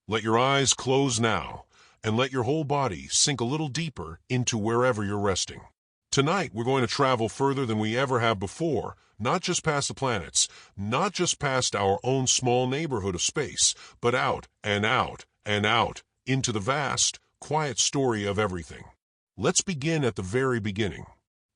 Let your eyes close now, and let your whole body sink a little deeper into wherever you're resting. Tonight, we're going to travel further than we ever have before, not just past the planets, not just past our own small neighborhood of space, but out and out and out into the vast, quiet story of everything. Let's begin at the very beginning.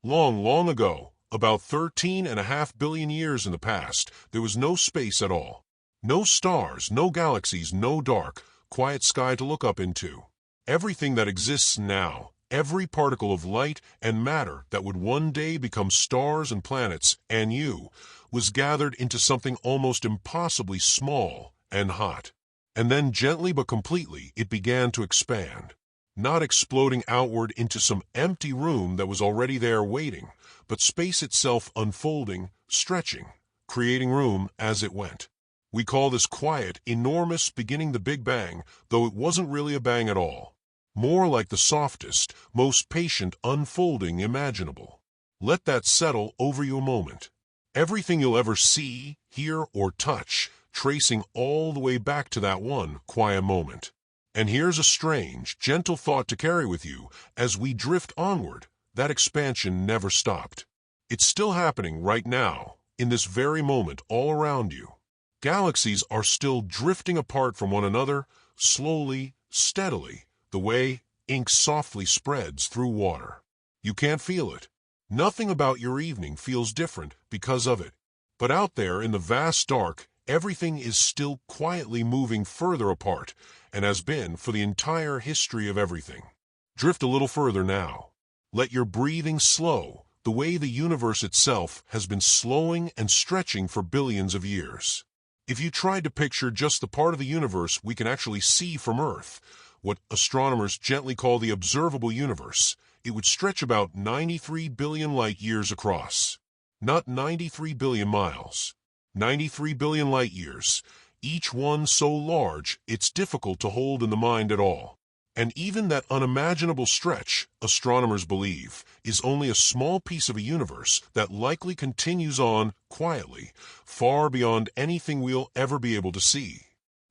Long, long ago, about 13.5 billion years in the past, there was no space at all. No stars, no galaxies, no dark, quiet sky to look up into. Everything that exists now, every particle of light and matter that would one day become stars and planets, and you, was gathered into something almost impossibly small and hot. And then gently but completely it began to expand. Not exploding outward into some empty room that was already there waiting, but space itself unfolding, stretching, creating room as it went. We call this quiet, enormous beginning the Big Bang, though it wasn't really a bang at all. More like the softest, most patient unfolding imaginable. Let that settle over you a moment. Everything you'll ever see, hear, or touch, tracing all the way back to that one quiet moment. And here's a strange, gentle thought to carry with you as we drift onward. That expansion never stopped. It's still happening right now, in this very moment all around you. Galaxies are still drifting apart from one another, slowly, steadily, the way ink softly spreads through water. You can't feel it. Nothing about your evening feels different because of it. But out there in the vast dark, everything is still quietly moving further apart, and has been for the entire history of everything. Drift a little further now. Let your breathing slow, the way the universe itself has been slowing and stretching for billions of years. If you tried to picture just the part of the universe we can actually see from Earth, what astronomers gently call the observable universe, it would stretch about 93 billion light-years across. Not 93 billion miles. 93 billion light-years, each one so large it's difficult to hold in the mind at all. And even that unimaginable stretch, astronomers believe, is only a small piece of a universe that likely continues on quietly, far beyond anything we'll ever be able to see.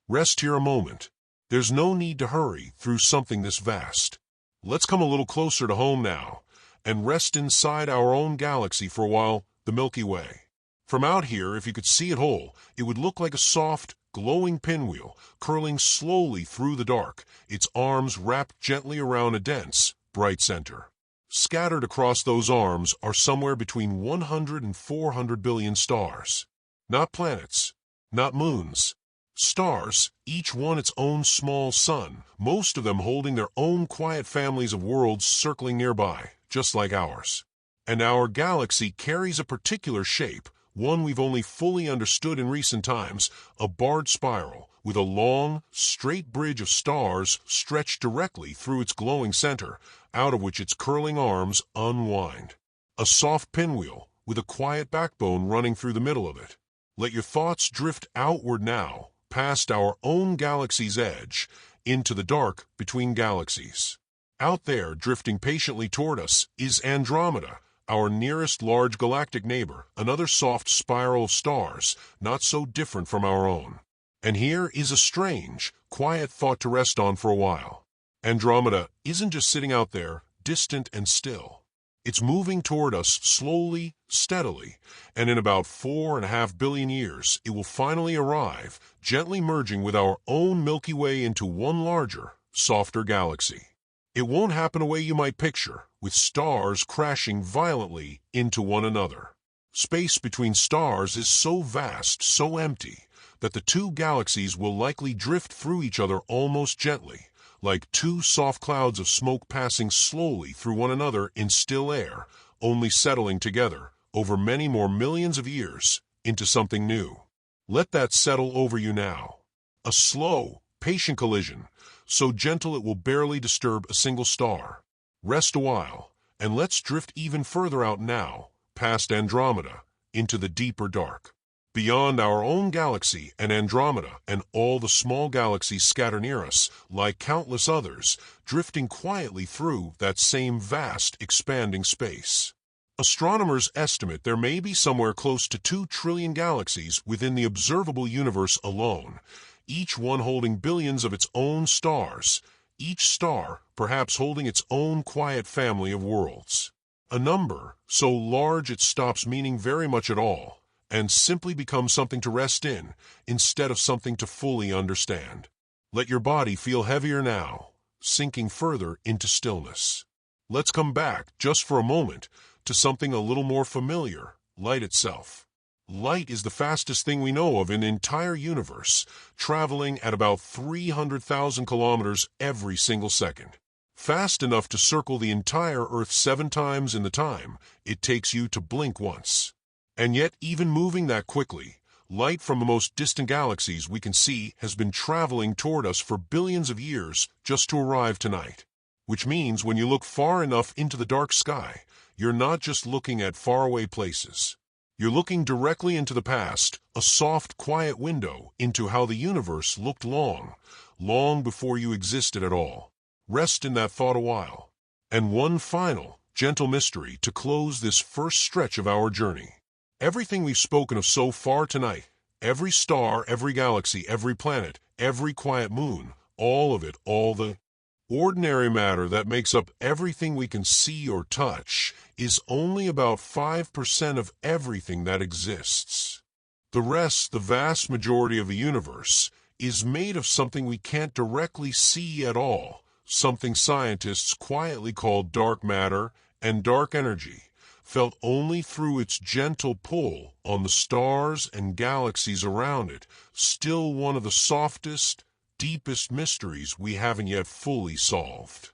Rest here a moment. There's no need to hurry through something this vast. Let's come a little closer to home now, and rest inside our own galaxy for a while, the Milky Way. From out here, if you could see it whole, it would look like a soft, glowing pinwheel curling slowly through the dark, its arms wrapped gently around a dense, bright center. Scattered across those arms are somewhere between 100 and 400 billion stars. Not planets, not moons. Stars, each one its own small sun, most of them holding their own quiet families of worlds circling nearby, just like ours. And our galaxy carries a particular shape, one we've only fully understood in recent times, a barred spiral with a long, straight bridge of stars stretched directly through its glowing center, out of which its curling arms unwind. A soft pinwheel with a quiet backbone running through the middle of it. Let your thoughts drift outward now, past our own galaxy's edge, into the dark between galaxies. Out there, drifting patiently toward us, is Andromeda, our nearest large galactic neighbor, another soft spiral of stars, not so different from our own. And here is a strange, quiet thought to rest on for a while. Andromeda isn't just sitting out there, distant and still. It's moving toward us slowly, steadily, and in about 4.5 billion years, it will finally arrive, gently merging with our own Milky Way into one larger, softer galaxy. It won't happen a way you might picture, with stars crashing violently into one another. Space between stars is so vast, so empty, that the two galaxies will likely drift through each other almost gently, like two soft clouds of smoke passing slowly through one another in still air, only settling together, over many more millions of years, into something new. Let that settle over you now. A slow, patient collision, so gentle it will barely disturb a single star. Rest a while, and let's drift even further out now, past Andromeda, into the deeper dark. Beyond our own galaxy and Andromeda and all the small galaxies scattered near us, lie countless others, drifting quietly through that same vast, expanding space. Astronomers estimate there may be somewhere close to 2 trillion galaxies within the observable universe alone, each one holding billions of its own stars, each star perhaps holding its own quiet family of worlds. A number so large it stops meaning very much at all, and simply becomes something to rest in, instead of something to fully understand. Let your body feel heavier now, sinking further into stillness. Let's come back, just for a moment, to something a little more familiar, light itself. Light is the fastest thing we know of in the entire universe, traveling at about 300,000 kilometers every single second. Fast enough to circle the entire Earth 7 times in the time it takes you to blink once. And yet, even moving that quickly, light from the most distant galaxies we can see has been traveling toward us for billions of years just to arrive tonight. Which means when you look far enough into the dark sky, you're not just looking at faraway places. You're looking directly into the past, a soft, quiet window into how the universe looked long before you existed at all. Rest in that thought a while. And one final, gentle mystery to close this first stretch of our journey. Everything we've spoken of so far tonight, every star, every galaxy, every planet, every quiet moon, all of it, all the ordinary matter that makes up everything we can see or touch, is only about 5% of everything that exists. The rest, the vast majority of the universe, is made of something we can't directly see at all, something scientists quietly call dark matter and dark energy, felt only through its gentle pull on the stars and galaxies around it, still one of the softest, deepest mysteries we haven't yet fully solved.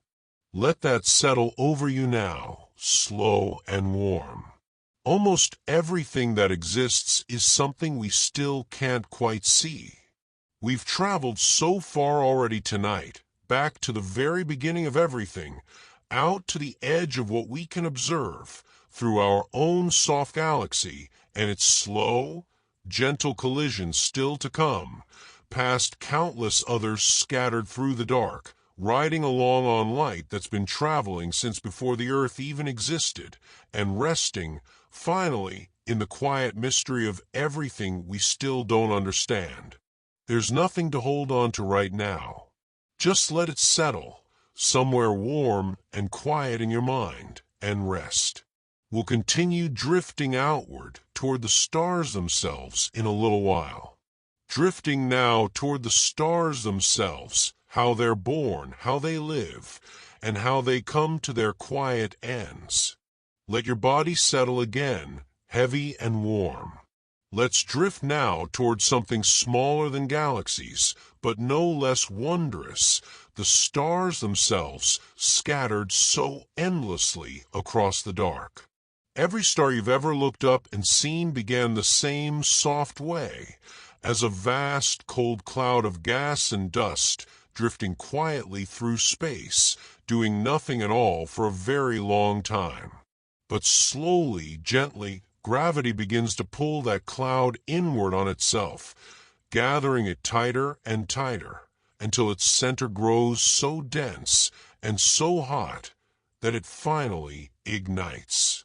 Let that settle over you now, slow and warm. Almost everything that exists is something we still can't quite see. We've traveled so far already tonight, back to the very beginning of everything, out to the edge of what we can observe through our own soft galaxy and its slow, gentle collisions still to come, past countless others scattered through the dark, riding along on light that's been traveling since before the Earth even existed, and resting, finally, in the quiet mystery of everything we still don't understand. There's nothing to hold on to right now. Just let it settle, somewhere warm and quiet in your mind, and rest. We'll continue drifting outward toward the stars themselves in a little while. Drifting now toward the stars themselves, how they're born, how they live, and how they come to their quiet ends. Let your body settle again, heavy and warm. Let's drift now toward something smaller than galaxies, but no less wondrous, the stars themselves scattered so endlessly across the dark. Every star you've ever looked up and seen began the same soft way, as a vast cold cloud of gas and dust drifting quietly through space, doing nothing at all for a very long time. But slowly, gently, gravity begins to pull that cloud inward on itself, gathering it tighter and tighter, until its center grows so dense and so hot that it finally ignites.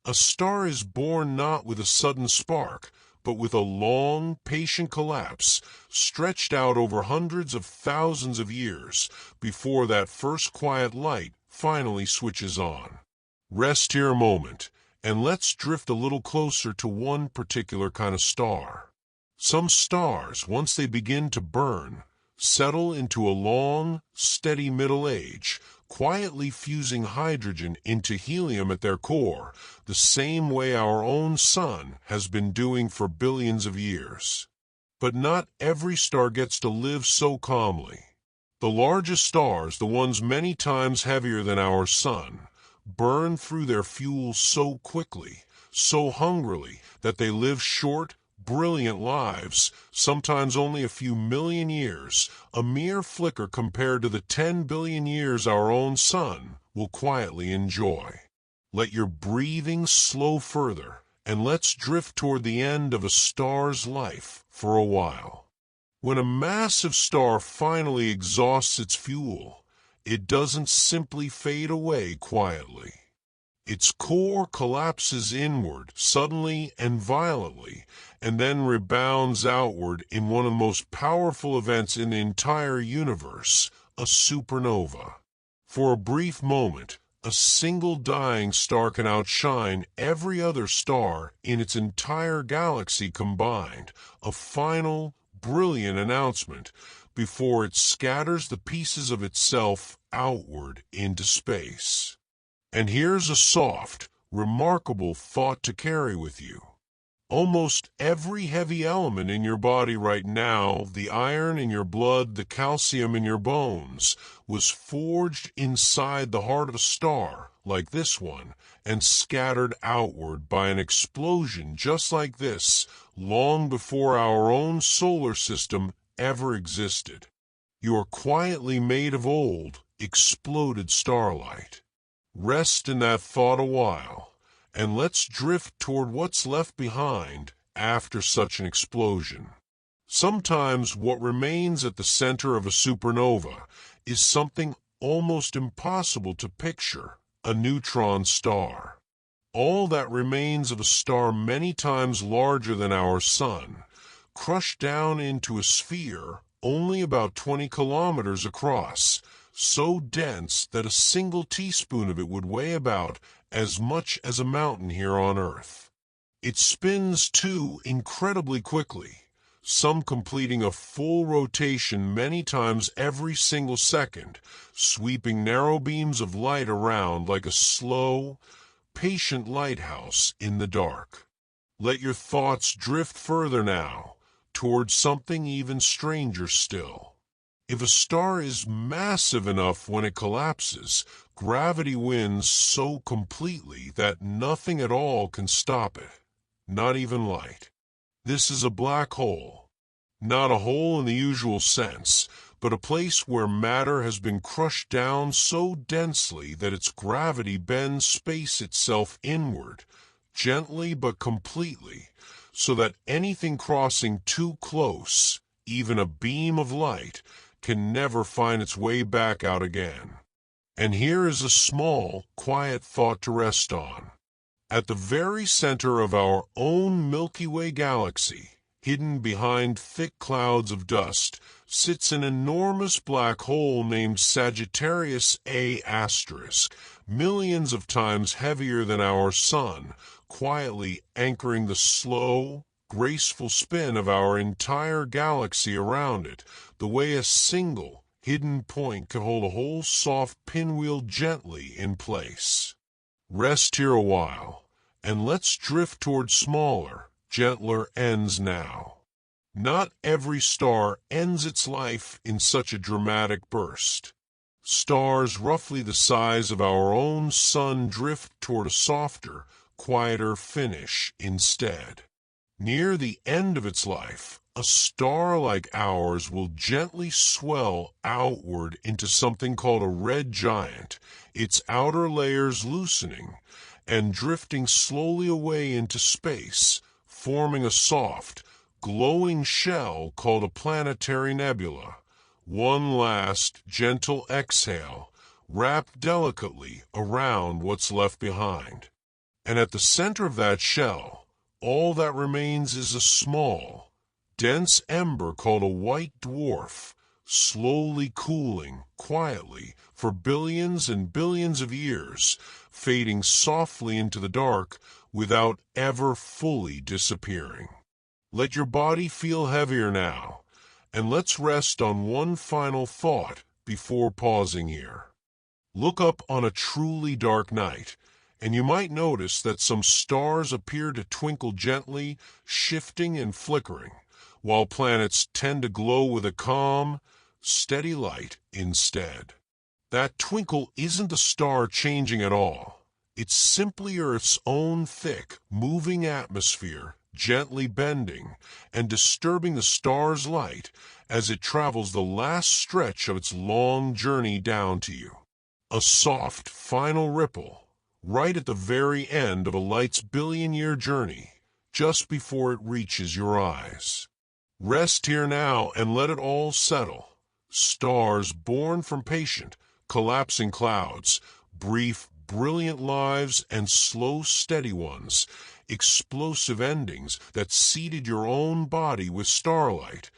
A star is born not with a sudden spark, but with a long, patient collapse stretched out over hundreds of thousands of years before that first quiet light finally switches on. Rest here a moment, and let's drift a little closer to one particular kind of star. Some stars, once they begin to burn, settle into a long, steady middle age, quietly fusing hydrogen into helium at their core, the same way our own sun has been doing for billions of years. But not every star gets to live so calmly. The largest stars, the ones many times heavier than our sun, burn through their fuel so quickly, so hungrily, that they live short, brilliant lives, sometimes only a few million years, a mere flicker compared to the 10 billion years our own sun will quietly enjoy. Let your breathing slow further, and let's drift toward the end of a star's life for a while. When a massive star finally exhausts its fuel, it doesn't simply fade away quietly. Its core collapses inward suddenly and violently, and then rebounds outward in one of the most powerful events in the entire universe, a supernova. For a brief moment, a single dying star can outshine every other star in its entire galaxy combined, a final, brilliant announcement before it scatters the pieces of itself outward into space. And here's a soft, remarkable thought to carry with you. Almost every heavy element in your body right now, the iron in your blood, the calcium in your bones, was forged inside the heart of a star like this one and scattered outward by an explosion just like this long before our own solar system ever existed. You are quietly made of old, exploded starlight. Rest in that thought a while, and let's drift toward what's left behind after such an explosion. Sometimes what remains at the center of a supernova is something almost impossible to picture, a neutron star. All that remains of a star many times larger than our sun, crushed down into a sphere only about 20 kilometers across, so dense that a single teaspoon of it would weigh about as much as a mountain here on Earth. It spins, too, incredibly quickly, some completing a full rotation many times every single second, sweeping narrow beams of light around like a slow, patient lighthouse in the dark. Let your thoughts drift further now, towards something even stranger still. If a star is massive enough when it collapses, gravity wins so completely that nothing at all can stop it, not even light. This is a black hole. Not a hole in the usual sense, but a place where matter has been crushed down so densely that its gravity bends space itself inward, gently but completely, so that anything crossing too close, even a beam of light, can never find its way back out again. And here is a small, quiet thought to rest on. At the very center of our own Milky Way galaxy, hidden behind thick clouds of dust, sits an enormous black hole named Sagittarius A*, millions of times heavier than our sun, quietly anchoring the slow, graceful spin of our entire galaxy around it, the way a single, hidden point can hold a whole soft pinwheel gently in place. Rest here a while, and let's drift toward smaller, gentler ends now. Not every star ends its life in such a dramatic burst. Stars roughly the size of our own sun drift toward a softer, quieter finish instead. Near the end of its life, a star like ours will gently swell outward into something called a red giant, its outer layers loosening and drifting slowly away into space, forming a soft, glowing shell called a planetary nebula. One last, gentle exhale, wrapped delicately around what's left behind. And at the center of that shell, all that remains is a small, dense ember called a white dwarf, slowly cooling, quietly, for billions and billions of years, fading softly into the dark without ever fully disappearing. Let your body feel heavier now, and let's rest on one final thought before pausing here. Look up on a truly dark night, and you might notice that some stars appear to twinkle gently, shifting and flickering, while planets tend to glow with a calm, steady light instead. That twinkle isn't the star changing at all. It's simply Earth's own thick, moving atmosphere, gently bending and disturbing the star's light as it travels the last stretch of its long journey down to you. A soft, final ripple, right at the very end of a light's billion-year journey, just before it reaches your eyes. Rest here now and let it all settle. Stars born from patient, collapsing clouds, brief, brilliant lives and slow, steady ones, explosive endings that seeded your own body with starlight,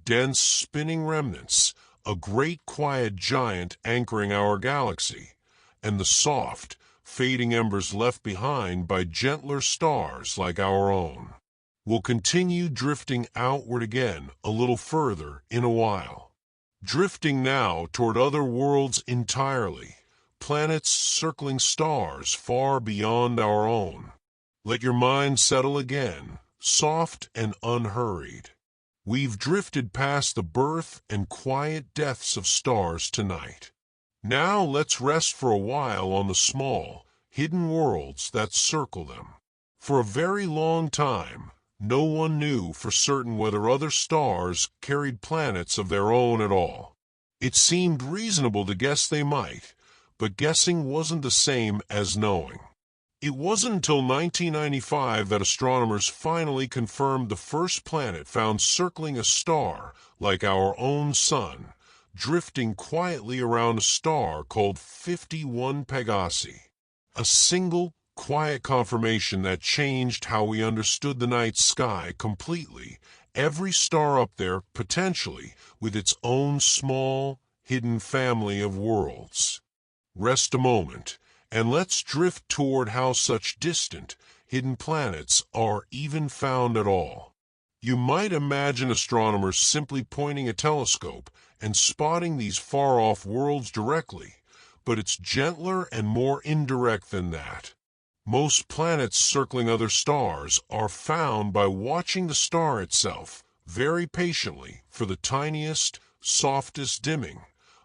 dense spinning remnants, a great quiet giant anchoring our galaxy, and the soft, fading embers left behind by gentler stars like our own. We'll continue drifting outward again a little further in a while. Drifting now toward other worlds entirely, planets circling stars far beyond our own. Let your mind settle again, soft and unhurried. We've drifted past the birth and quiet deaths of stars tonight. Now let's rest for a while on the small, hidden worlds that circle them. For a very long time, no one knew for certain whether other stars carried planets of their own at all. It seemed reasonable to guess they might, but guessing wasn't the same as knowing. It wasn't until 1995 that astronomers finally confirmed the first planet found circling a star like our own Sun, drifting quietly around a star called 51 Pegasi. A single, quiet confirmation that changed how we understood the night sky completely, every star up there potentially with its own small, hidden family of worlds. Rest a moment, and let's drift toward how such distant, hidden planets are even found at all. You might imagine astronomers simply pointing a telescope and spotting these far-off worlds directly, but it's gentler and more indirect than that. Most planets circling other stars are found by watching the star itself very patiently for the tiniest, softest dimming,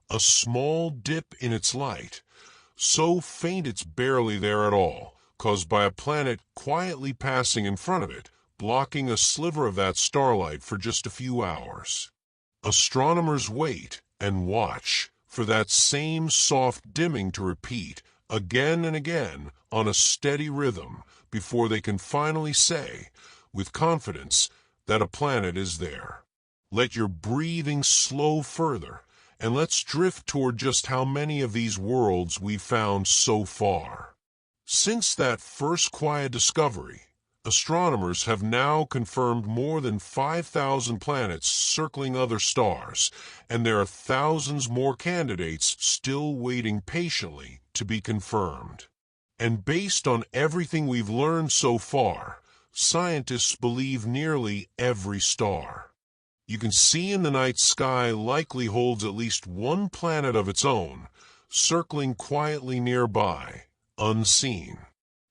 a small dip in its light, so faint it's barely there at all, caused by a planet quietly passing in front of it, blocking a sliver of that starlight for just a few hours. Astronomers wait and watch for that same soft dimming to repeat again and again on a steady rhythm before they can finally say, with confidence, that a planet is there. Let your breathing slow further, and let's drift toward just how many of these worlds we've found so far. Since that first quiet discovery, astronomers have now confirmed more than 5,000 planets circling other stars, and there are thousands more candidates still waiting patiently to be confirmed. And based on everything we've learned so far, scientists believe nearly every star you can see in the night sky likely holds at least one planet of its own, circling quietly nearby, unseen.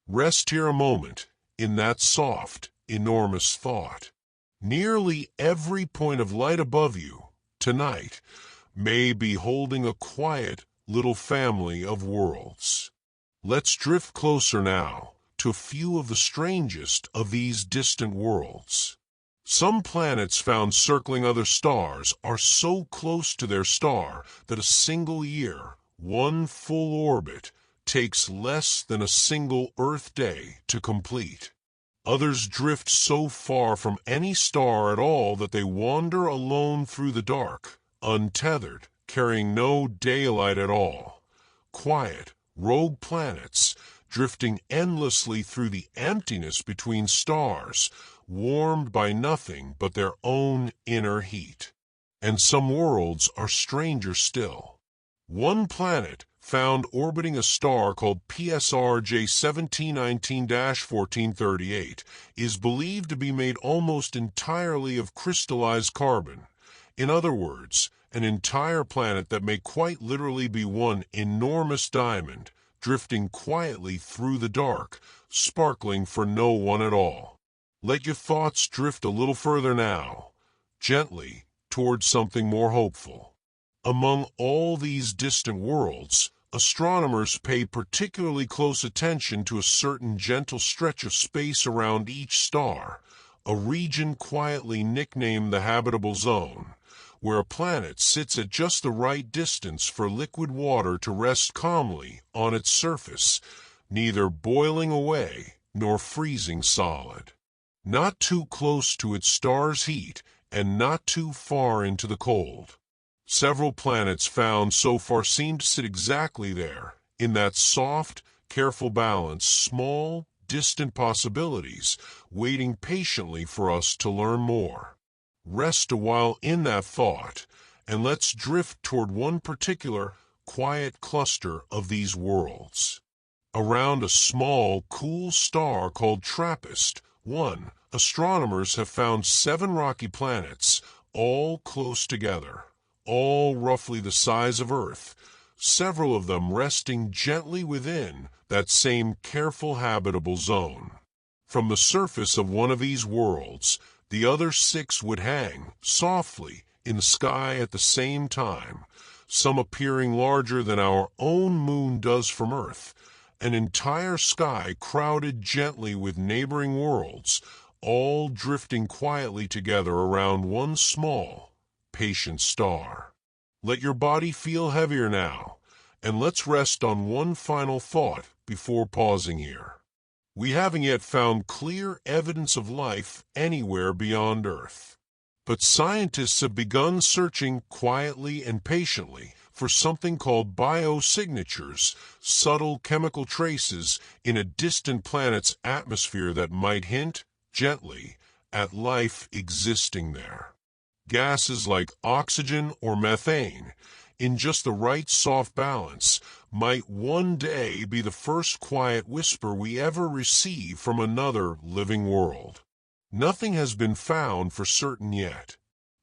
Rest here a moment in that soft, enormous thought. Nearly every point of light above you, tonight, may be holding a quiet little family of worlds. Let's drift closer now to a few of the strangest of these distant worlds. Some planets found circling other stars are so close to their star that a single year, one full orbit, takes less than a single Earth day to complete. Others drift so far from any star at all that they wander alone through the dark, untethered, carrying no daylight at all. Quiet, rogue planets, drifting endlessly through the emptiness between stars, warmed by nothing but their own inner heat. And some worlds are stranger still. One planet, found orbiting a star called PSR J1719-1438, is believed to be made almost entirely of crystallized carbon. In other words, an entire planet that may quite literally be one enormous diamond, drifting quietly through the dark, sparkling for no one at all. Let your thoughts drift a little further now, gently, towards something more hopeful. Among all these distant worlds, astronomers pay particularly close attention to a certain gentle stretch of space around each star, a region quietly nicknamed the habitable zone, where a planet sits at just the right distance for liquid water to rest calmly on its surface, neither boiling away nor freezing solid. Not too close to its star's heat and not too far into the cold. Several planets found so far seem to sit exactly there, in that soft, careful balance, small, distant possibilities, waiting patiently for us to learn more. Rest a while in that thought, and let's drift toward one particular, quiet cluster of these worlds. Around a small, cool star called TRAPPIST-1, astronomers have found 7 rocky planets, all close together, all roughly the size of Earth, several of them resting gently within that same careful habitable zone. From the surface of one of these worlds, the other 6 would hang, softly, in the sky at the same time, some appearing larger than our own moon does from Earth, an entire sky crowded gently with neighboring worlds, all drifting quietly together around one small, patient star. Let your body feel heavier now, and let's rest on one final thought before pausing here. We haven't yet found clear evidence of life anywhere beyond Earth. But scientists have begun searching quietly and patiently for something called biosignatures, subtle chemical traces in a distant planet's atmosphere that might hint, gently, at life existing there. Gases like oxygen or methane, in just the right soft balance, might one day be the first quiet whisper we ever receive from another living world. Nothing has been found for certain yet,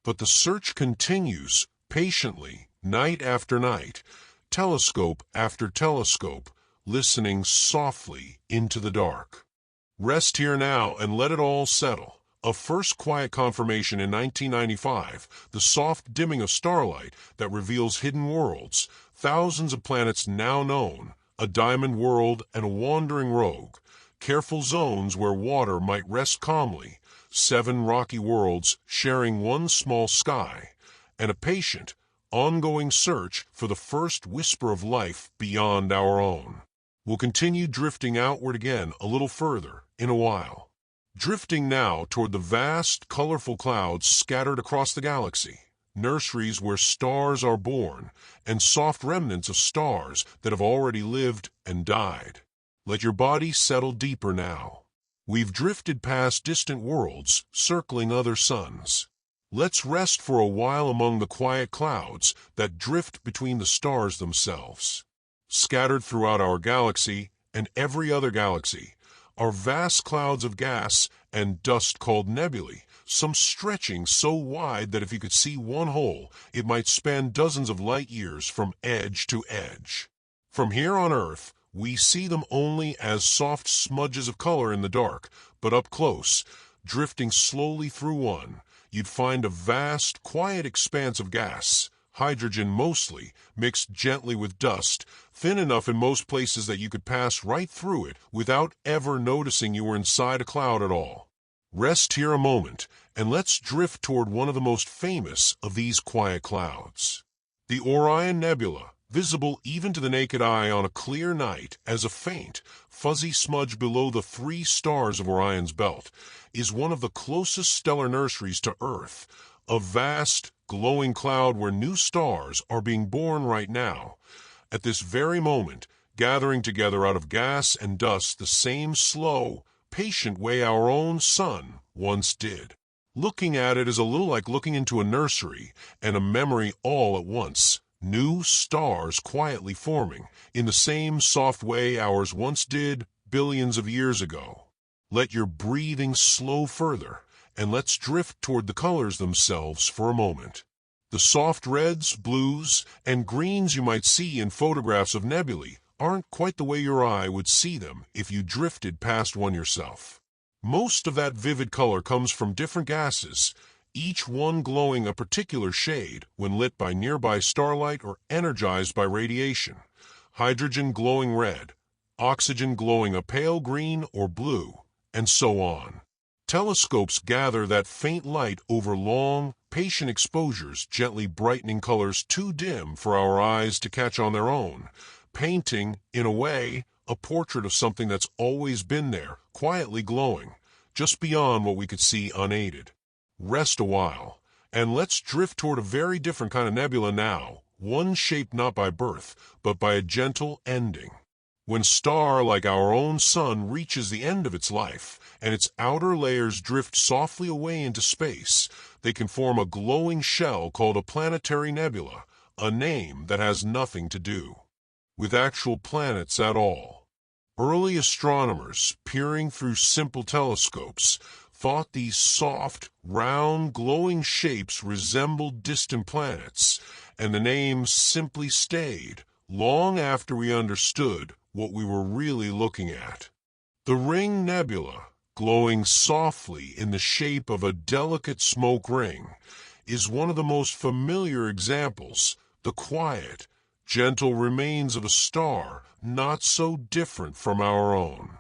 but the search continues patiently, night after night, telescope after telescope, listening softly into the dark. Rest here now and let it all settle. A first quiet confirmation in 1995, the soft dimming of starlight that reveals hidden worlds, thousands of planets now known, a diamond world and a wandering rogue, careful zones where water might rest calmly, 7 rocky worlds sharing one small sky, and a patient, ongoing search for the first whisper of life beyond our own. We'll continue drifting outward again a little further in a while. Drifting now toward the vast, colorful clouds scattered across the galaxy, nurseries where stars are born, and soft remnants of stars that have already lived and died. Let your body settle deeper now. We've drifted past distant worlds, circling other suns. Let's rest for a while among the quiet clouds that drift between the stars themselves. Scattered throughout our galaxy and every other galaxy are vast clouds of gas and dust called nebulae, some stretching so wide that if you could see one hole, it might span dozens of light years from edge to edge. From here on Earth, we see them only as soft smudges of color in the dark, but up close, drifting slowly through one, you'd find a vast, quiet expanse of gas, hydrogen mostly, mixed gently with dust, thin enough in most places that you could pass right through it without ever noticing you were inside a cloud at all. Rest here a moment, and let's drift toward one of the most famous of these quiet clouds. The Orion Nebula, visible even to the naked eye on a clear night as a faint, fuzzy smudge below the 3 stars of Orion's belt, is one of the closest stellar nurseries to Earth, a vast, glowing cloud where new stars are being born right now, at this very moment, gathering together out of gas and dust the same slow, patient way our own sun once did. Looking at it is a little like looking into a nursery and a memory all at once. New stars quietly forming, in the same soft way ours once did billions of years ago. Let your breathing slow further, and let's drift toward the colors themselves for a moment. The soft reds, blues, and greens you might see in photographs of nebulae aren't quite the way your eye would see them if you drifted past one yourself. Most of that vivid color comes from different gases, each one glowing a particular shade when lit by nearby starlight or energized by radiation. Hydrogen glowing red, oxygen glowing a pale green or blue, and so on. Telescopes gather that faint light over long, patient exposures, gently brightening colors too dim for our eyes to catch on their own, painting, in a way, a portrait of something that's always been there, quietly glowing, just beyond what we could see unaided. Rest a while, and let's drift toward a very different kind of nebula now, one shaped not by birth, but by a gentle ending. When a star like our own sun reaches the end of its life and its outer layers drift softly away into space, they can form a glowing shell called a planetary nebula, a name that has nothing to do with actual planets at all. Early astronomers, peering through simple telescopes, thought these soft, round, glowing shapes resembled distant planets, and the name simply stayed long after we understood what we were really looking at. The Ring Nebula, glowing softly in the shape of a delicate smoke ring, is one of the most familiar examples, the quiet, gentle remains of a star not so different from our own.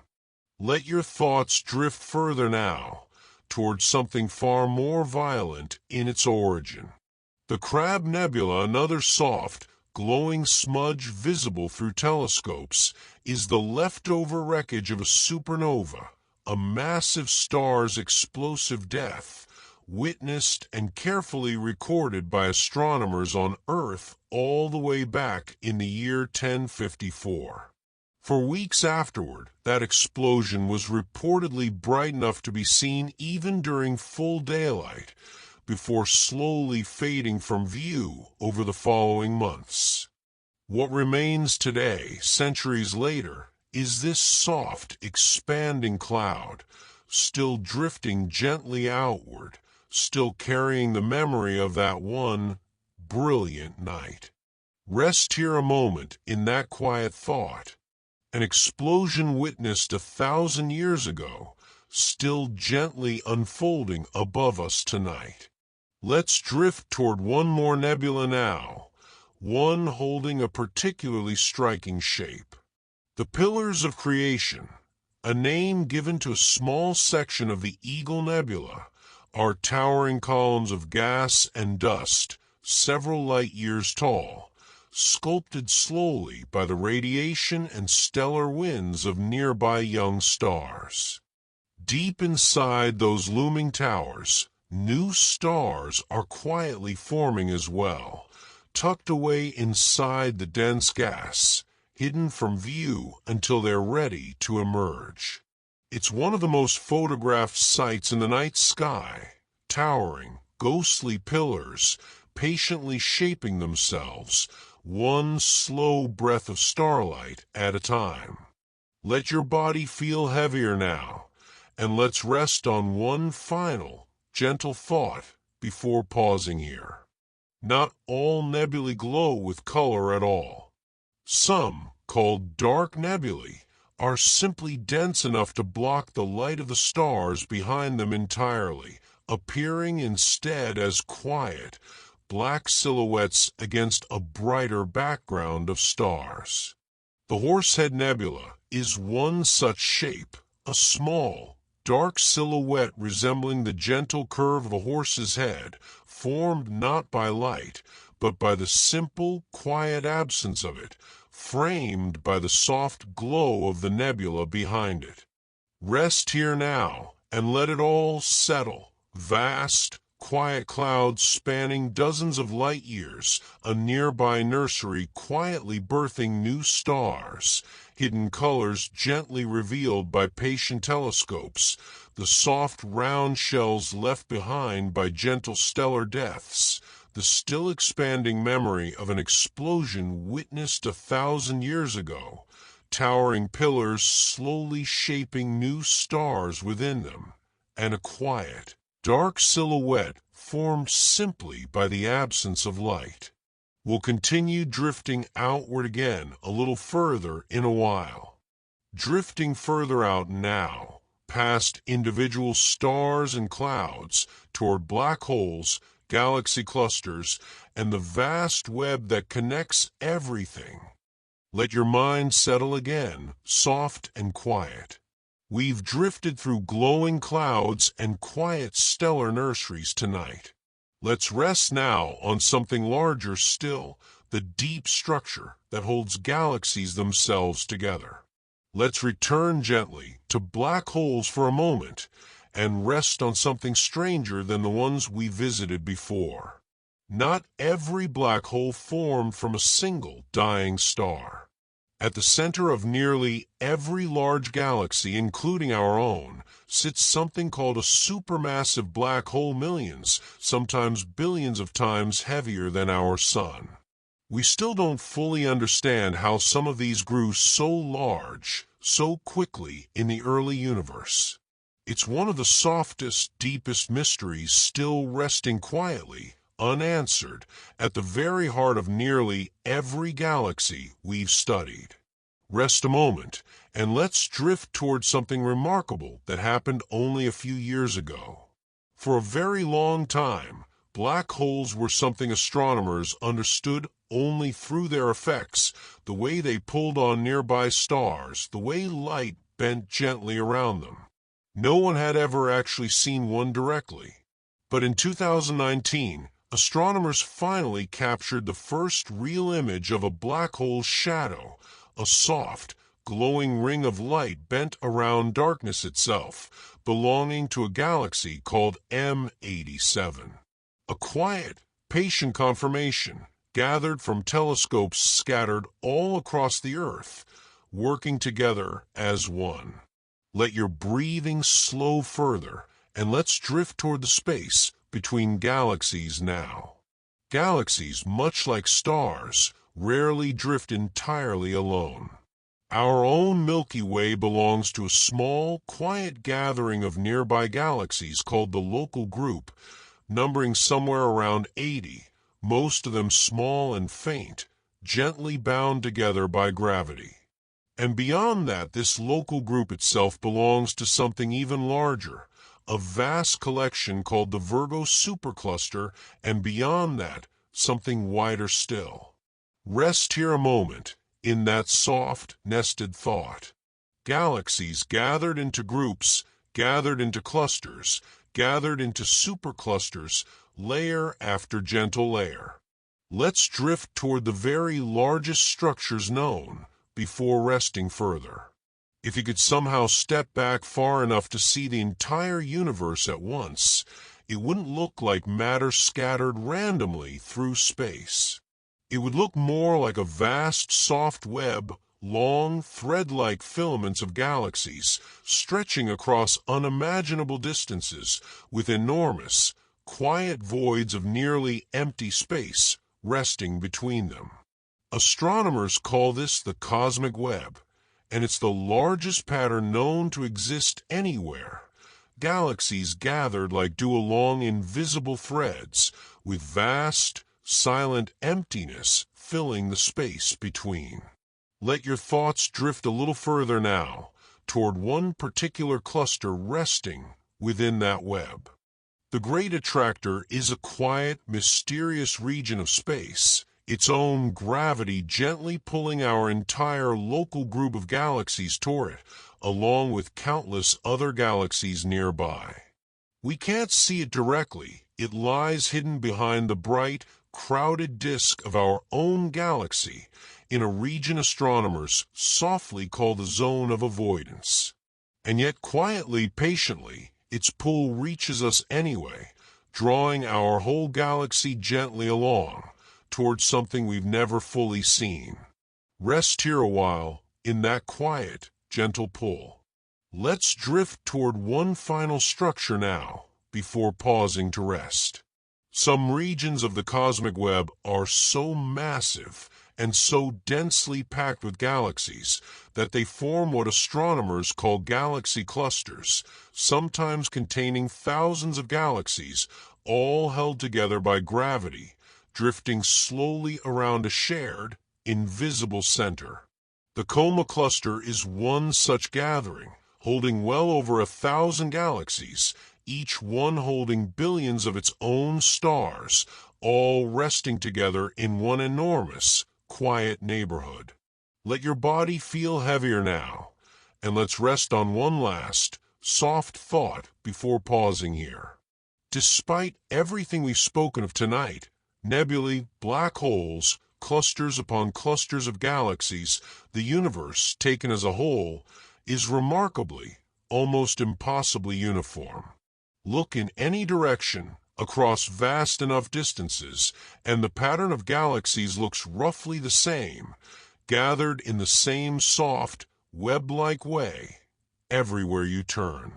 Let your thoughts drift further now, towards something far more violent in its origin. The Crab Nebula, another soft, glowing smudge visible through telescopes, is the leftover wreckage of a supernova, a massive star's explosive death, witnessed and carefully recorded by astronomers on Earth all the way back in the year 1054. For weeks afterward, that explosion was reportedly bright enough to be seen even during full daylight, before slowly fading from view over the following months. What remains today, centuries later, is this soft, expanding cloud, still drifting gently outward, still carrying the memory of that one brilliant night. Rest here a moment in that quiet thought. An explosion witnessed 1,000 years ago, still gently unfolding above us tonight. Let's drift toward one more nebula now, one holding a particularly striking shape. The Pillars of Creation, a name given to a small section of the Eagle Nebula, are towering columns of gas and dust, several light years tall, sculpted slowly by the radiation and stellar winds of nearby young stars. Deep inside those looming towers, new stars are quietly forming as well, tucked away inside the dense gas, hidden from view until they're ready to emerge. It's one of the most photographed sights in the night sky, towering, ghostly pillars, patiently shaping themselves, one slow breath of starlight at a time. Let your body feel heavier now, and let's rest on one final, gentle thought before pausing here. Not all nebulae glow with color at all. Some, called dark nebulae, are simply dense enough to block the light of the stars behind them entirely, appearing instead as quiet, black silhouettes against a brighter background of stars. The Horsehead Nebula is one such shape, a small, dark silhouette resembling the gentle curve of a horse's head, formed not by light, but by the simple, quiet absence of it, framed by the soft glow of the nebula behind it. Rest here now, and let it all settle. Vast, quiet clouds spanning dozens of light years, a nearby nursery quietly birthing new stars, hidden colors gently revealed by patient telescopes, the soft round shells left behind by gentle stellar deaths, the still expanding memory of an explosion witnessed 1,000 years ago, towering pillars slowly shaping new stars within them, and a quiet, dark silhouette formed simply by the absence of light. We'll continue drifting outward again a little further in a while. Drifting further out now, past individual stars and clouds, toward black holes, galaxy clusters, and the vast web that connects everything. Let your mind settle again, soft and quiet. We've drifted through glowing clouds and quiet stellar nurseries tonight. Let's rest now on something larger still, the deep structure that holds galaxies themselves together. Let's return gently to black holes for a moment and rest on something stranger than the ones we visited before. Not every black hole formed from a single dying star. At the center of nearly every large galaxy, including our own, sits something called a supermassive black hole, millions, sometimes billions of times heavier than our Sun. We still don't fully understand how some of these grew so large, so quickly in the early universe. It's one of the softest, deepest mysteries still resting quietly, unanswered, at the very heart of nearly every galaxy we've studied. Rest a moment, and let's drift toward something remarkable that happened only a few years ago. For a very long time, black holes were something astronomers understood only through their effects, the way they pulled on nearby stars, the way light bent gently around them. No one had ever actually seen one directly. But in 2019, astronomers finally captured the first real image of a black hole's shadow, a soft, glowing ring of light bent around darkness itself, belonging to a galaxy called M87. A quiet, patient confirmation, gathered from telescopes scattered all across the Earth, working together as one. Let your breathing slow further, and let's drift toward the space between galaxies now. Galaxies, much like stars, rarely drift entirely alone. Our own Milky Way belongs to a small, quiet gathering of nearby galaxies called the Local Group, numbering somewhere around 80, most of them small and faint, gently bound together by gravity. And beyond that, this local group itself belongs to something even larger, a vast collection called the Virgo supercluster, and beyond that, something wider still. Rest here a moment in that soft, nested thought. Galaxies gathered into groups, gathered into clusters, gathered into superclusters, layer after gentle layer. Let's drift toward the very largest structures known before resting further. If you could somehow step back far enough to see the entire universe at once, it wouldn't look like matter scattered randomly through space. It would look more like a vast, soft web, long, thread-like filaments of galaxies stretching across unimaginable distances with enormous, quiet voids of nearly empty space resting between them. Astronomers call this the cosmic web, and it's the largest pattern known to exist anywhere. Galaxies gathered like do along invisible threads, with vast, silent emptiness filling the space between. Let your thoughts drift a little further now, toward one particular cluster resting within that web. The Great Attractor is a quiet, mysterious region of space, its own gravity gently pulling our entire local group of galaxies toward it, along with countless other galaxies nearby. We can't see it directly. It lies hidden behind the bright, crowded disk of our own galaxy, in a region astronomers softly call the zone of avoidance. And yet quietly, patiently, its pull reaches us anyway, drawing our whole galaxy gently along, towards something we've never fully seen. Rest here a while, in that quiet, gentle pull. Let's drift toward one final structure now, before pausing to rest. Some regions of the cosmic web are so massive and so densely packed with galaxies that they form what astronomers call galaxy clusters, sometimes containing thousands of galaxies, all held together by gravity, drifting slowly around a shared, invisible center. The Coma Cluster is one such gathering, holding well over 1,000 galaxies, each one holding billions of its own stars, all resting together in one enormous, quiet neighborhood. Let your body feel heavier now, and let's rest on one last, soft thought before pausing here. Despite everything we've spoken of tonight, nebulae, black holes, clusters upon clusters of galaxies, the universe, taken as a whole, is remarkably, almost impossibly uniform. Look in any direction, across vast enough distances, and the pattern of galaxies looks roughly the same. gathered in the same soft, web-like way everywhere you turn.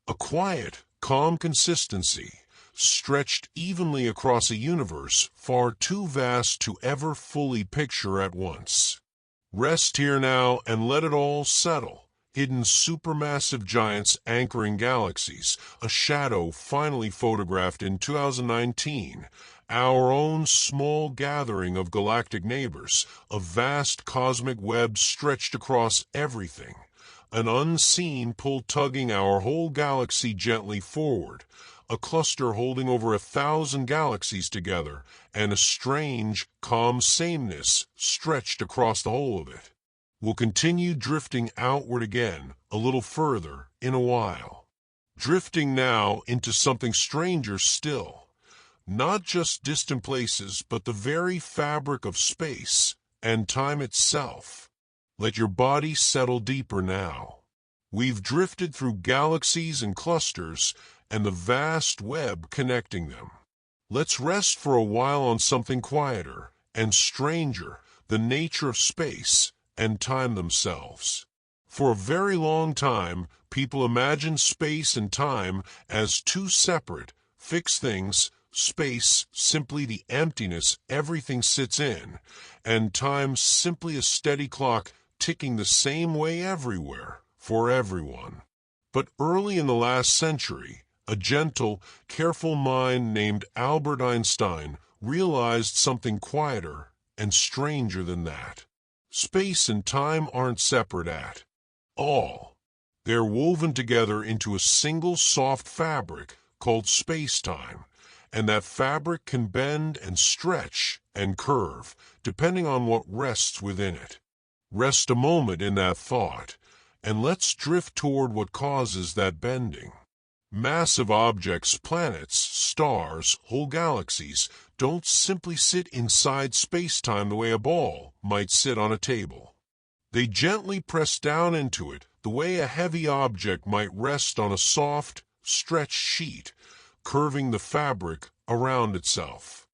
A quiet, calm consistency, stretched evenly across a universe far too vast to ever fully picture at once. Rest here now and let it all settle. Hidden supermassive giants anchoring galaxies, a shadow finally photographed in 2019, our own small gathering of galactic neighbors, a vast cosmic web stretched across everything, an unseen pull tugging our whole galaxy gently forward, a cluster holding over 1,000 galaxies together, and a strange, calm sameness stretched across the whole of it. We'll continue drifting outward again, a little further, in a while. Drifting now into something stranger still. Not just distant places, but the very fabric of space and time itself. Let your body settle deeper now. We've drifted through galaxies and clusters, and the vast web connecting them. Let's rest for a while on something quieter and stranger, the nature of space and time themselves. For a very long time, people imagined space and time as two separate, fixed things, space simply the emptiness everything sits in, and time simply a steady clock ticking the same way everywhere, for everyone. But early in the last century, a gentle, careful mind named Albert Einstein realized something quieter and stranger than that. Space and time aren't separate at all. They're woven together into a single soft fabric called space-time, and that fabric can bend and stretch and curve, depending on what rests within it. Rest a moment in that thought, and let's drift toward what causes that bending. Massive objects, planets, stars, whole galaxies, don't simply sit inside space-time the way a ball might sit on a table. They gently press down into it the way a heavy object might rest on a soft, stretched sheet, curving the fabric around itself.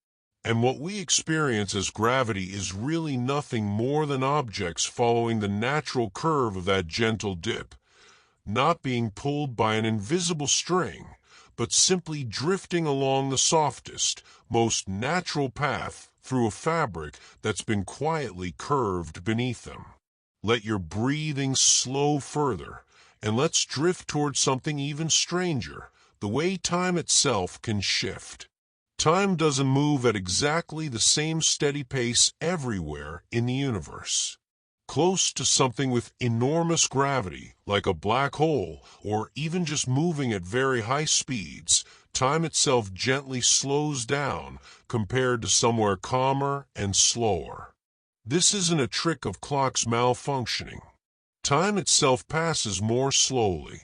And what we experience as gravity is really nothing more than objects following the natural curve of that gentle dip, not being pulled by an invisible string, but simply drifting along the softest, most natural path through a fabric that's been quietly curved beneath them. Let your breathing slow further, and let's drift toward something even stranger, the way time itself can shift. Time doesn't move at exactly the same steady pace everywhere in the universe. Close to something with enormous gravity, like a black hole, or even just moving at very high speeds, time itself gently slows down compared to somewhere calmer and slower. This isn't a trick of clocks malfunctioning. Time itself passes more slowly.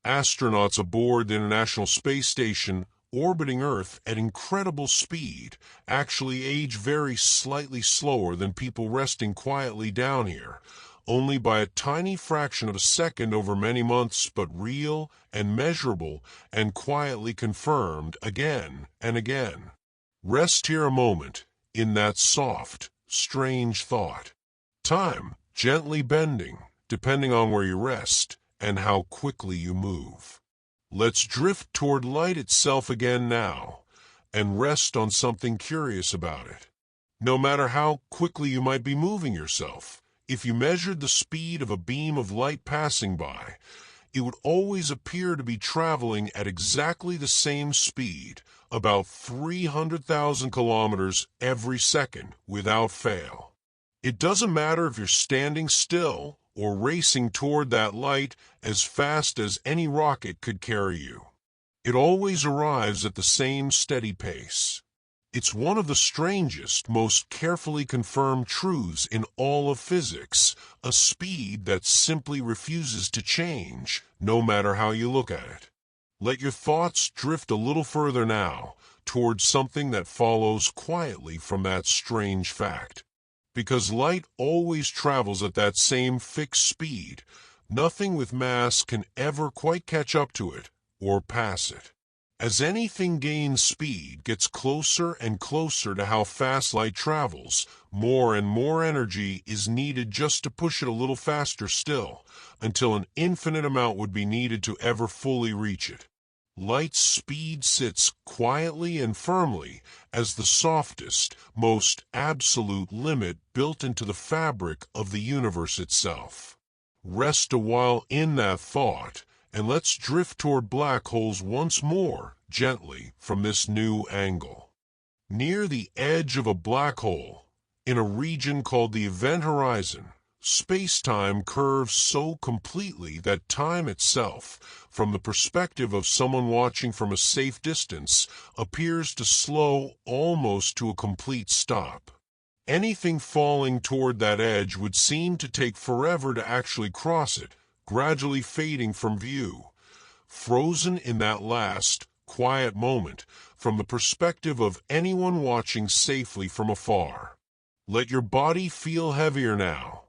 Astronauts aboard the International Space Station orbiting Earth at incredible speed actually age very slightly slower than people resting quietly down here, only by a tiny fraction of a second over many months, but real and measurable and quietly confirmed again and again. Rest here a moment in that soft, strange thought. Time gently bending, depending on where you rest and how quickly you move. Let's drift toward light itself again now, and rest on something curious about it. No matter how quickly you might be moving yourself, if you measured the speed of a beam of light passing by, it would always appear to be traveling at exactly the same speed, about 300,000 kilometers every second, without fail. It doesn't matter if you're standing still or racing toward that light as fast as any rocket could carry you. It always arrives at the same steady pace. It's one of the strangest, most carefully confirmed truths in all of physics, a speed that simply refuses to change, no matter how you look at it. Let your thoughts drift a little further now, towards something that follows quietly from that strange fact. Because light always travels at that same fixed speed, nothing with mass can ever quite catch up to it or pass it. As anything gains speed, gets closer and closer to how fast light travels, more and more energy is needed just to push it a little faster still, until an infinite amount would be needed to ever fully reach it. Light's speed sits quietly and firmly as the softest, most absolute limit built into the fabric of the universe itself. Rest a while in that thought, and let's drift toward black holes once more, gently, from this new angle. Near the edge of a black hole, in a region called the event horizon, space-time curves so completely that time itself, from the perspective of someone watching from a safe distance, appears to slow almost to a complete stop. Anything falling toward that edge would seem to take forever to actually cross it, gradually fading from view. Frozen in that last, quiet moment, from the perspective of anyone watching safely from afar. Let your body feel heavier now,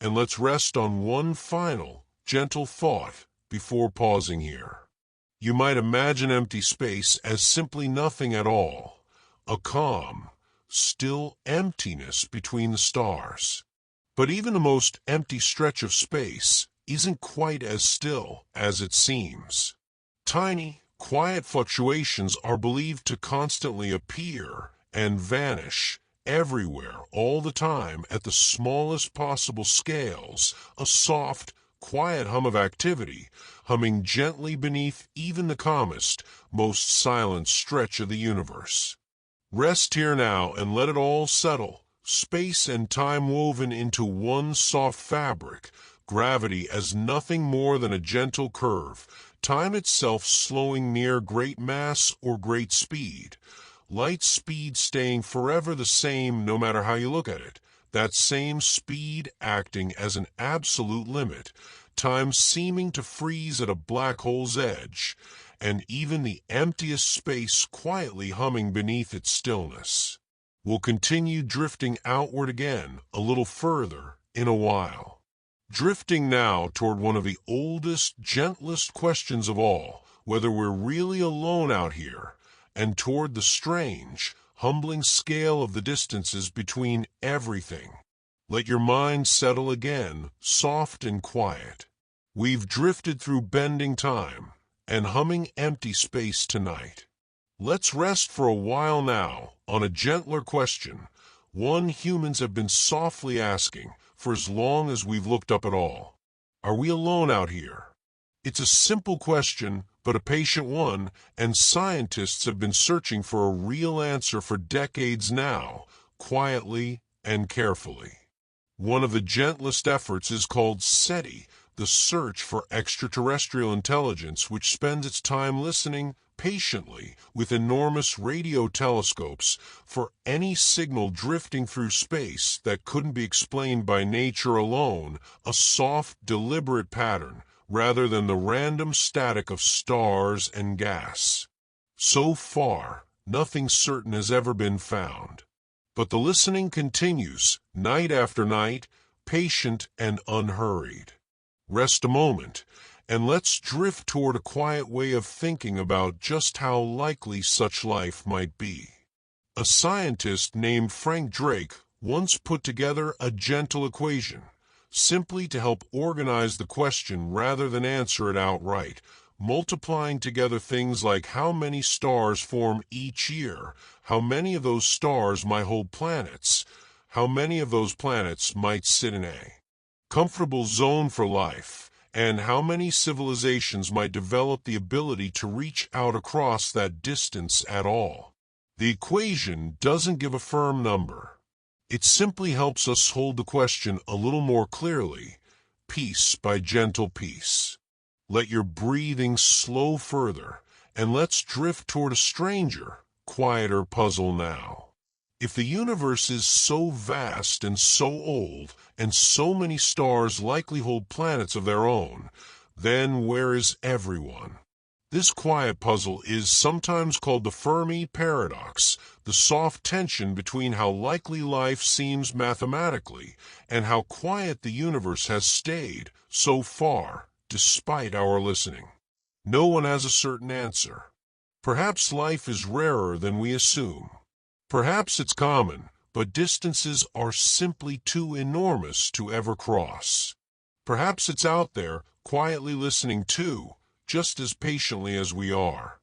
and let's rest on one final, gentle thought before pausing here. You might imagine empty space as simply nothing at all, a calm, still emptiness between the stars. But even the most empty stretch of space isn't quite as still as it seems. Tiny, quiet fluctuations are believed to constantly appear and vanish everywhere all the time at the smallest possible scales, a soft, quiet hum of activity, humming gently beneath even the calmest, most silent stretch of the universe. Rest here now and let it all settle, space and time woven into one soft fabric, gravity as nothing more than a gentle curve, time itself slowing near great mass or great speed, light speed staying forever the same no matter how you look at it, that same speed acting as an absolute limit, time seeming to freeze at a black hole's edge, and even the emptiest space quietly humming beneath its stillness. We'll continue drifting outward again, a little further, in a while. Drifting now toward one of the oldest, gentlest questions of all, whether we're really alone out here, and toward the strange, humbling scale of the distances between everything. Let your mind settle again, soft and quiet. We've drifted through bending time and humming empty space tonight. Let's rest for a while now on a gentler question, one humans have been softly asking for as long as we've looked up at all. Are we alone out here? It's a simple question, but a patient one, and scientists have been searching for a real answer for decades now, quietly and carefully. One of the gentlest efforts is called SETI, the search for extraterrestrial intelligence, which spends its time listening patiently with enormous radio telescopes for any signal drifting through space that couldn't be explained by nature alone, a soft, deliberate pattern, rather than the random static of stars and gas. So far, nothing certain has ever been found. But the listening continues, night after night, patient and unhurried. Rest a moment, and let's drift toward a quiet way of thinking about just how likely such life might be. A scientist named Frank Drake once put together a gentle equation, simply to help organize the question rather than answer it outright, multiplying together things like how many stars form each year, how many of those stars might hold planets, how many of those planets might sit in a comfortable zone for life, and how many civilizations might develop the ability to reach out across that distance at all. The equation doesn't give a firm number. It simply helps us hold the question a little more clearly, piece by gentle piece. Let your breathing slow further, and let's drift toward a stranger, quieter puzzle now. If the universe is so vast and so old, and so many stars likely hold planets of their own, then where is everyone? This quiet puzzle is sometimes called the Fermi paradox, the soft tension between how likely life seems mathematically and how quiet the universe has stayed so far, despite our listening. No one has a certain answer. Perhaps life is rarer than we assume. Perhaps it's common, but distances are simply too enormous to ever cross. Perhaps it's out there, quietly listening too, just as patiently as we are.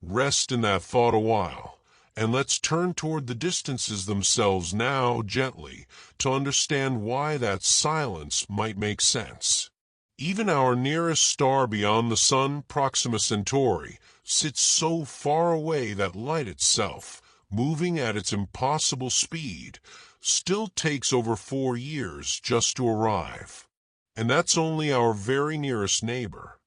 Rest in that thought a while, and let's turn toward the distances themselves now gently to understand why that silence might make sense. Even our nearest star beyond the Sun, Proxima Centauri, sits so far away that light itself, moving at its impossible speed, still takes over 4 years just to arrive. And that's only our very nearest neighbor.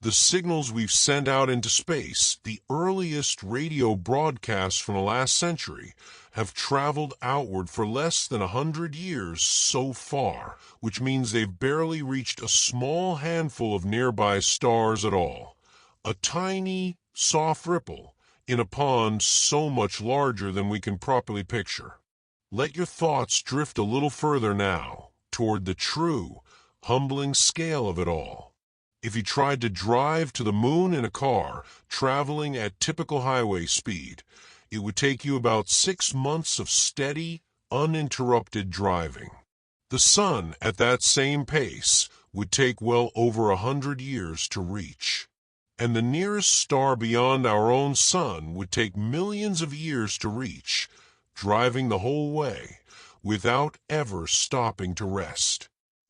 The signals we've sent out into space, the earliest radio broadcasts from the last century, have traveled outward for less than 100 years so far, which means they've barely reached a small handful of nearby stars at all. A tiny, soft ripple in a pond so much larger than we can properly picture. Let your thoughts drift a little further now, toward the true, humbling scale of it all. If you tried to drive to the moon in a car, traveling at typical highway speed, it would take you about 6 months of steady, uninterrupted driving. The sun, at that same pace, would take well over 100 years to reach. And the nearest star beyond our own sun would take millions of years to reach, driving the whole way, without ever stopping to rest.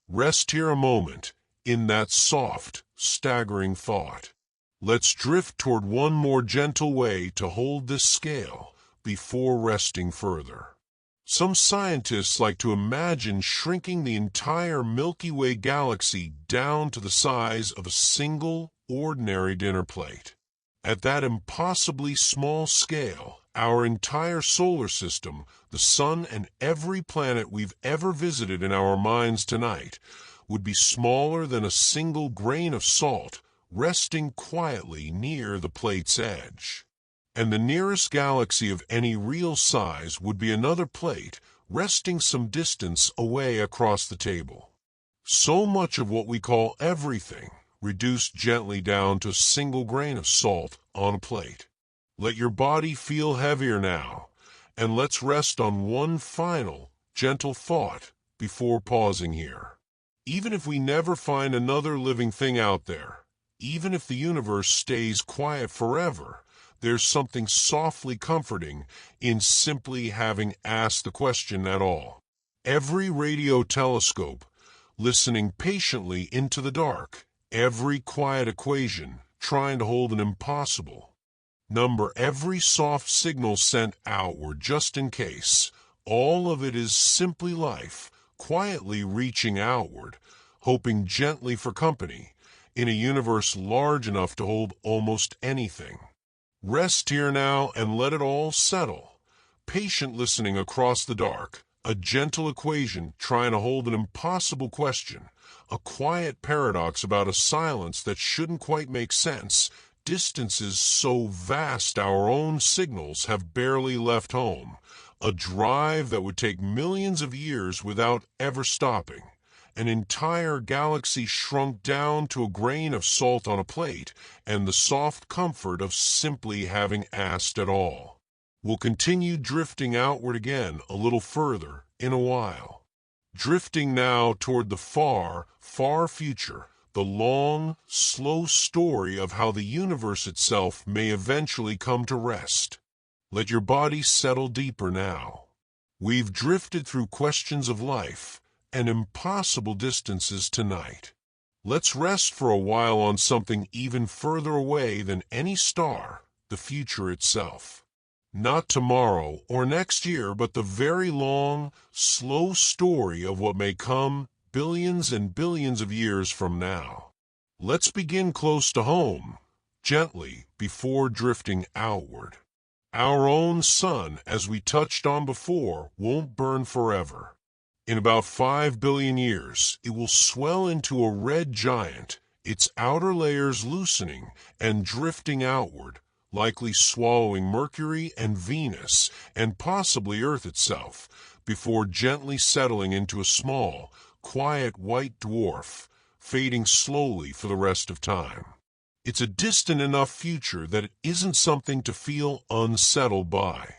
Rest here a moment, in that soft, staggering thought. Let's drift toward one more gentle way to hold this scale before resting further. Some scientists like to imagine shrinking the entire Milky Way galaxy down to the size of a single, ordinary dinner plate. At that impossibly small scale, our entire solar system, the sun and every planet we've ever visited in our minds tonight, would be smaller than a single grain of salt resting quietly near the plate's edge. And the nearest galaxy of any real size would be another plate resting some distance away across the table. So much of what we call everything reduced gently down to a single grain of salt on a plate. Let your body feel heavier now, and let's rest on one final, gentle thought before pausing here. Even if we never find another living thing out there, even if the universe stays quiet forever, there's something softly comforting in simply having asked the question at all. Every radio telescope, listening patiently into the dark, every quiet equation, trying to hold an impossible number, every soft signal sent outward just in case, all of it is simply life, quietly reaching outward, hoping gently for company, in a universe large enough to hold almost anything. Rest here now and let it all settle. Patient listening across the dark, a gentle equation trying to hold an impossible question, a quiet paradox about a silence that shouldn't quite make sense, distances so vast our own signals have barely left home, a drive that would take millions of years without ever stopping, an entire galaxy shrunk down to a grain of salt on a plate, and the soft comfort of simply having asked at all. We'll continue drifting outward again a little further in a while. Drifting now toward the far, far future, the long, slow story of how the universe itself may eventually come to rest. Let your body settle deeper now. We've drifted through questions of life and impossible distances tonight. Let's rest for a while on something even further away than any star, the future itself. Not tomorrow or next year, but the very long, slow story of what may come billions and billions of years from now. Let's begin close to home, gently, before drifting outward. Our own sun, as we touched on before, won't burn forever. In about 5 billion years, it will swell into a red giant, its outer layers loosening and drifting outward, likely swallowing Mercury and Venus and possibly Earth itself, before gently settling into a small, quiet white dwarf, fading slowly for the rest of time. It's a distant enough future that it isn't something to feel unsettled by.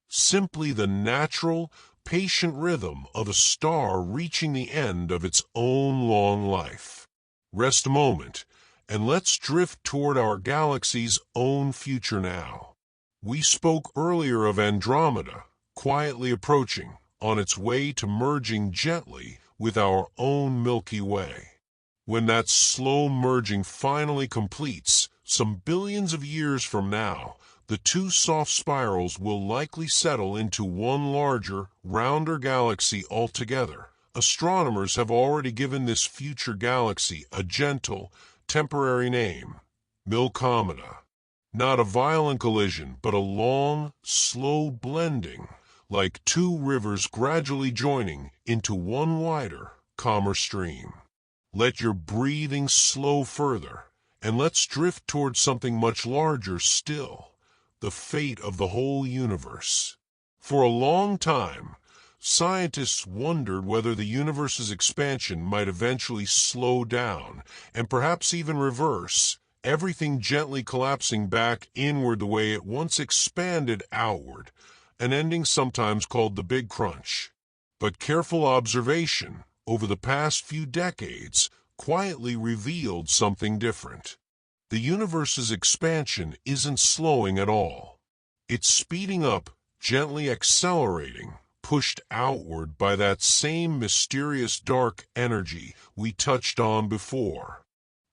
Simply the natural, patient rhythm of a star reaching the end of its own long life. Rest a moment, and let's drift toward our galaxy's own future now. We spoke earlier of Andromeda, quietly approaching, on its way to merging gently with our own Milky Way. When that slow merging finally completes, some billions of years from now, the two soft spirals will likely settle into one larger, rounder galaxy altogether. Astronomers have already given this future galaxy a gentle, temporary name, Milkomeda. Not a violent collision, but a long, slow blending, like two rivers gradually joining into one wider, calmer stream. Let your breathing slow further, and let's drift towards something much larger still, the fate of the whole universe. For a long time, scientists wondered whether the universe's expansion might eventually slow down, and perhaps even reverse, everything gently collapsing back inward the way it once expanded outward, an ending sometimes called the Big Crunch. But careful observation over the past few decades quietly revealed something different. The universe's expansion isn't slowing at all. It's speeding up, gently accelerating, pushed outward by that same mysterious dark energy we touched on before.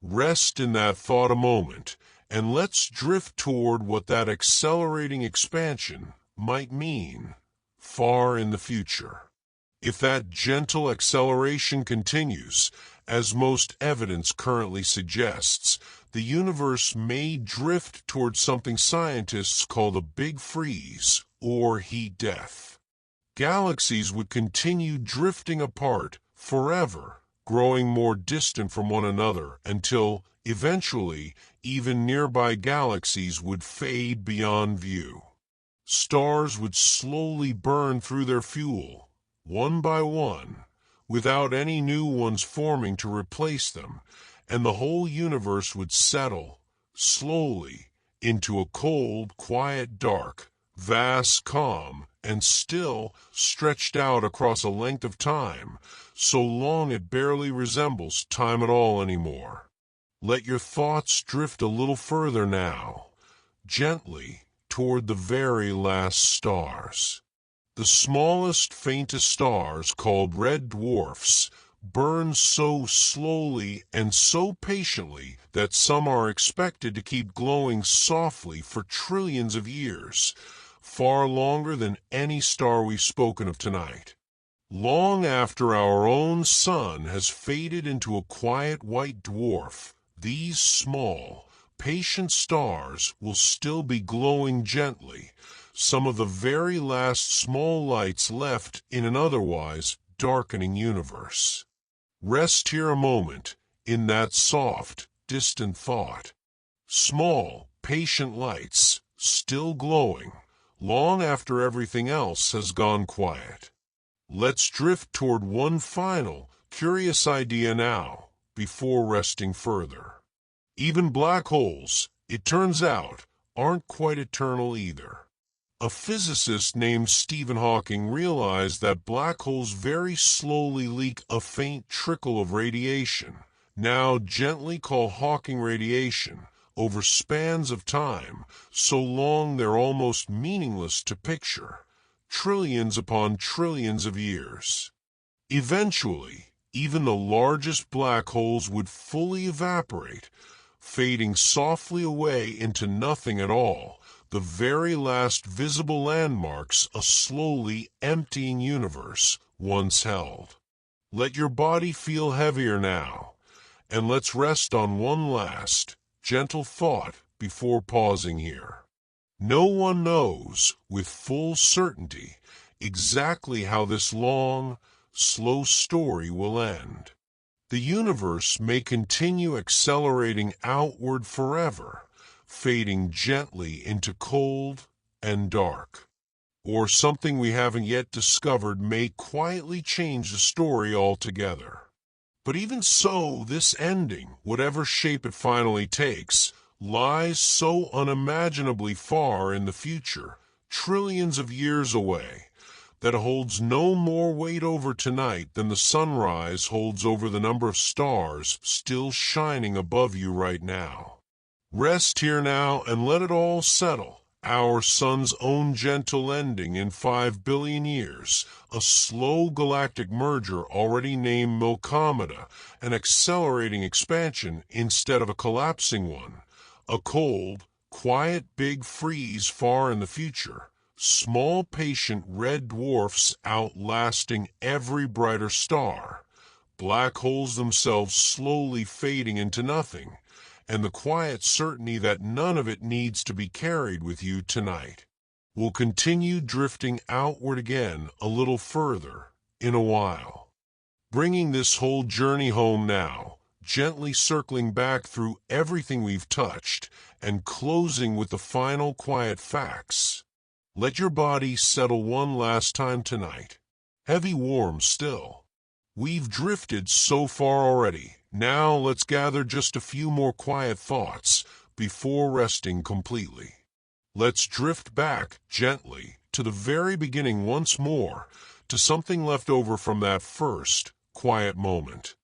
Rest in that thought a moment, and let's drift toward what that accelerating expansion might mean far in the future. If that gentle acceleration continues, as most evidence currently suggests, the universe may drift towards something scientists call the Big Freeze or heat death. Galaxies would continue drifting apart forever, growing more distant from one another until, eventually, even nearby galaxies would fade beyond view. Stars would slowly burn through their fuel, one by one, without any new ones forming to replace them, and the whole universe would settle, slowly, into a cold, quiet dark, vast calm, and still stretched out across a length of time, so long it barely resembles time at all anymore. Let your thoughts drift a little further now, gently, toward the very last stars. The smallest, faintest stars, called red dwarfs, burn so slowly and so patiently that some are expected to keep glowing softly for trillions of years, far longer than any star we've spoken of tonight. Long after our own sun has faded into a quiet white dwarf, these small, patient stars will still be glowing gently, some of the very last small lights left in an otherwise darkening universe. Rest here a moment in that soft, distant thought. Small, patient lights, still glowing, long after everything else has gone quiet. Let's drift toward one final, curious idea now, before resting further. Even black holes, it turns out, aren't quite eternal either. A physicist named Stephen Hawking realized that black holes very slowly leak a faint trickle of radiation, now gently called Hawking radiation, over spans of time, so long they're almost meaningless to picture, trillions upon trillions of years. Eventually, even the largest black holes would fully evaporate, fading softly away into nothing at all, the very last visible landmarks a slowly emptying universe once held. Let your body feel heavier now, and let's rest on one last, gentle thought before pausing here. No one knows, with full certainty, exactly how this long, slow story will end. The universe may continue accelerating outward forever, fading gently into cold and dark. Or something we haven't yet discovered may quietly change the story altogether. But even so, this ending, whatever shape it finally takes, lies so unimaginably far in the future, trillions of years away, that it holds no more weight over tonight than the sunrise holds over the number of stars still shining above you right now. Rest here now and let it all settle. Our sun's own gentle ending in 5 billion years, a slow galactic merger already named Milkomeda, an accelerating expansion instead of a collapsing one, a cold, quiet big freeze far in the future, small patient red dwarfs outlasting every brighter star, black holes themselves slowly fading into nothing, and the quiet certainty that none of it needs to be carried with you tonight. We'll continue drifting outward again a little further in a while. Bringing this whole journey home now, gently circling back through everything we've touched, and closing with the final quiet facts. Let your body settle one last time tonight. Heavy warm still. We've drifted so far already. Now let's gather just a few more quiet thoughts before resting completely. Let's drift back gently to the very beginning once more, to something left over from that first quiet moment.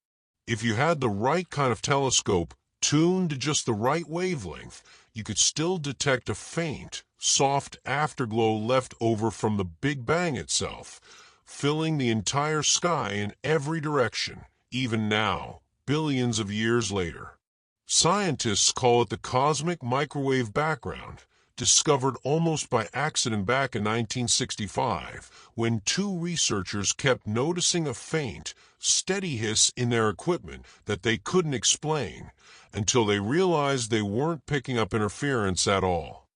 If you had the right kind of telescope tuned to just the right wavelength, you could still detect a faint, soft afterglow left over from the Big Bang itself, filling the entire sky in every direction, even now, billions of years later. Scientists call it the cosmic microwave background, discovered almost by accident back in 1965, when two researchers kept noticing a faint, steady hiss in their equipment that they couldn't explain, until they realized they weren't picking up interference at all.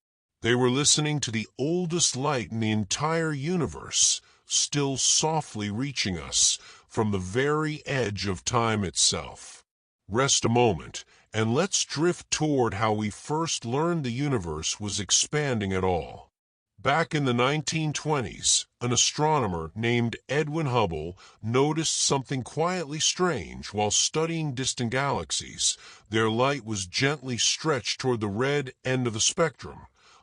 They were listening to the oldest light in the entire universe, still softly reaching us from the very edge of time itself. Rest a moment, and let's drift toward how we first learned the universe was expanding at all. Back in the 1920s, an astronomer named Edwin Hubble noticed something quietly strange while studying distant galaxies. Their light was gently stretched toward the red end of the spectrum,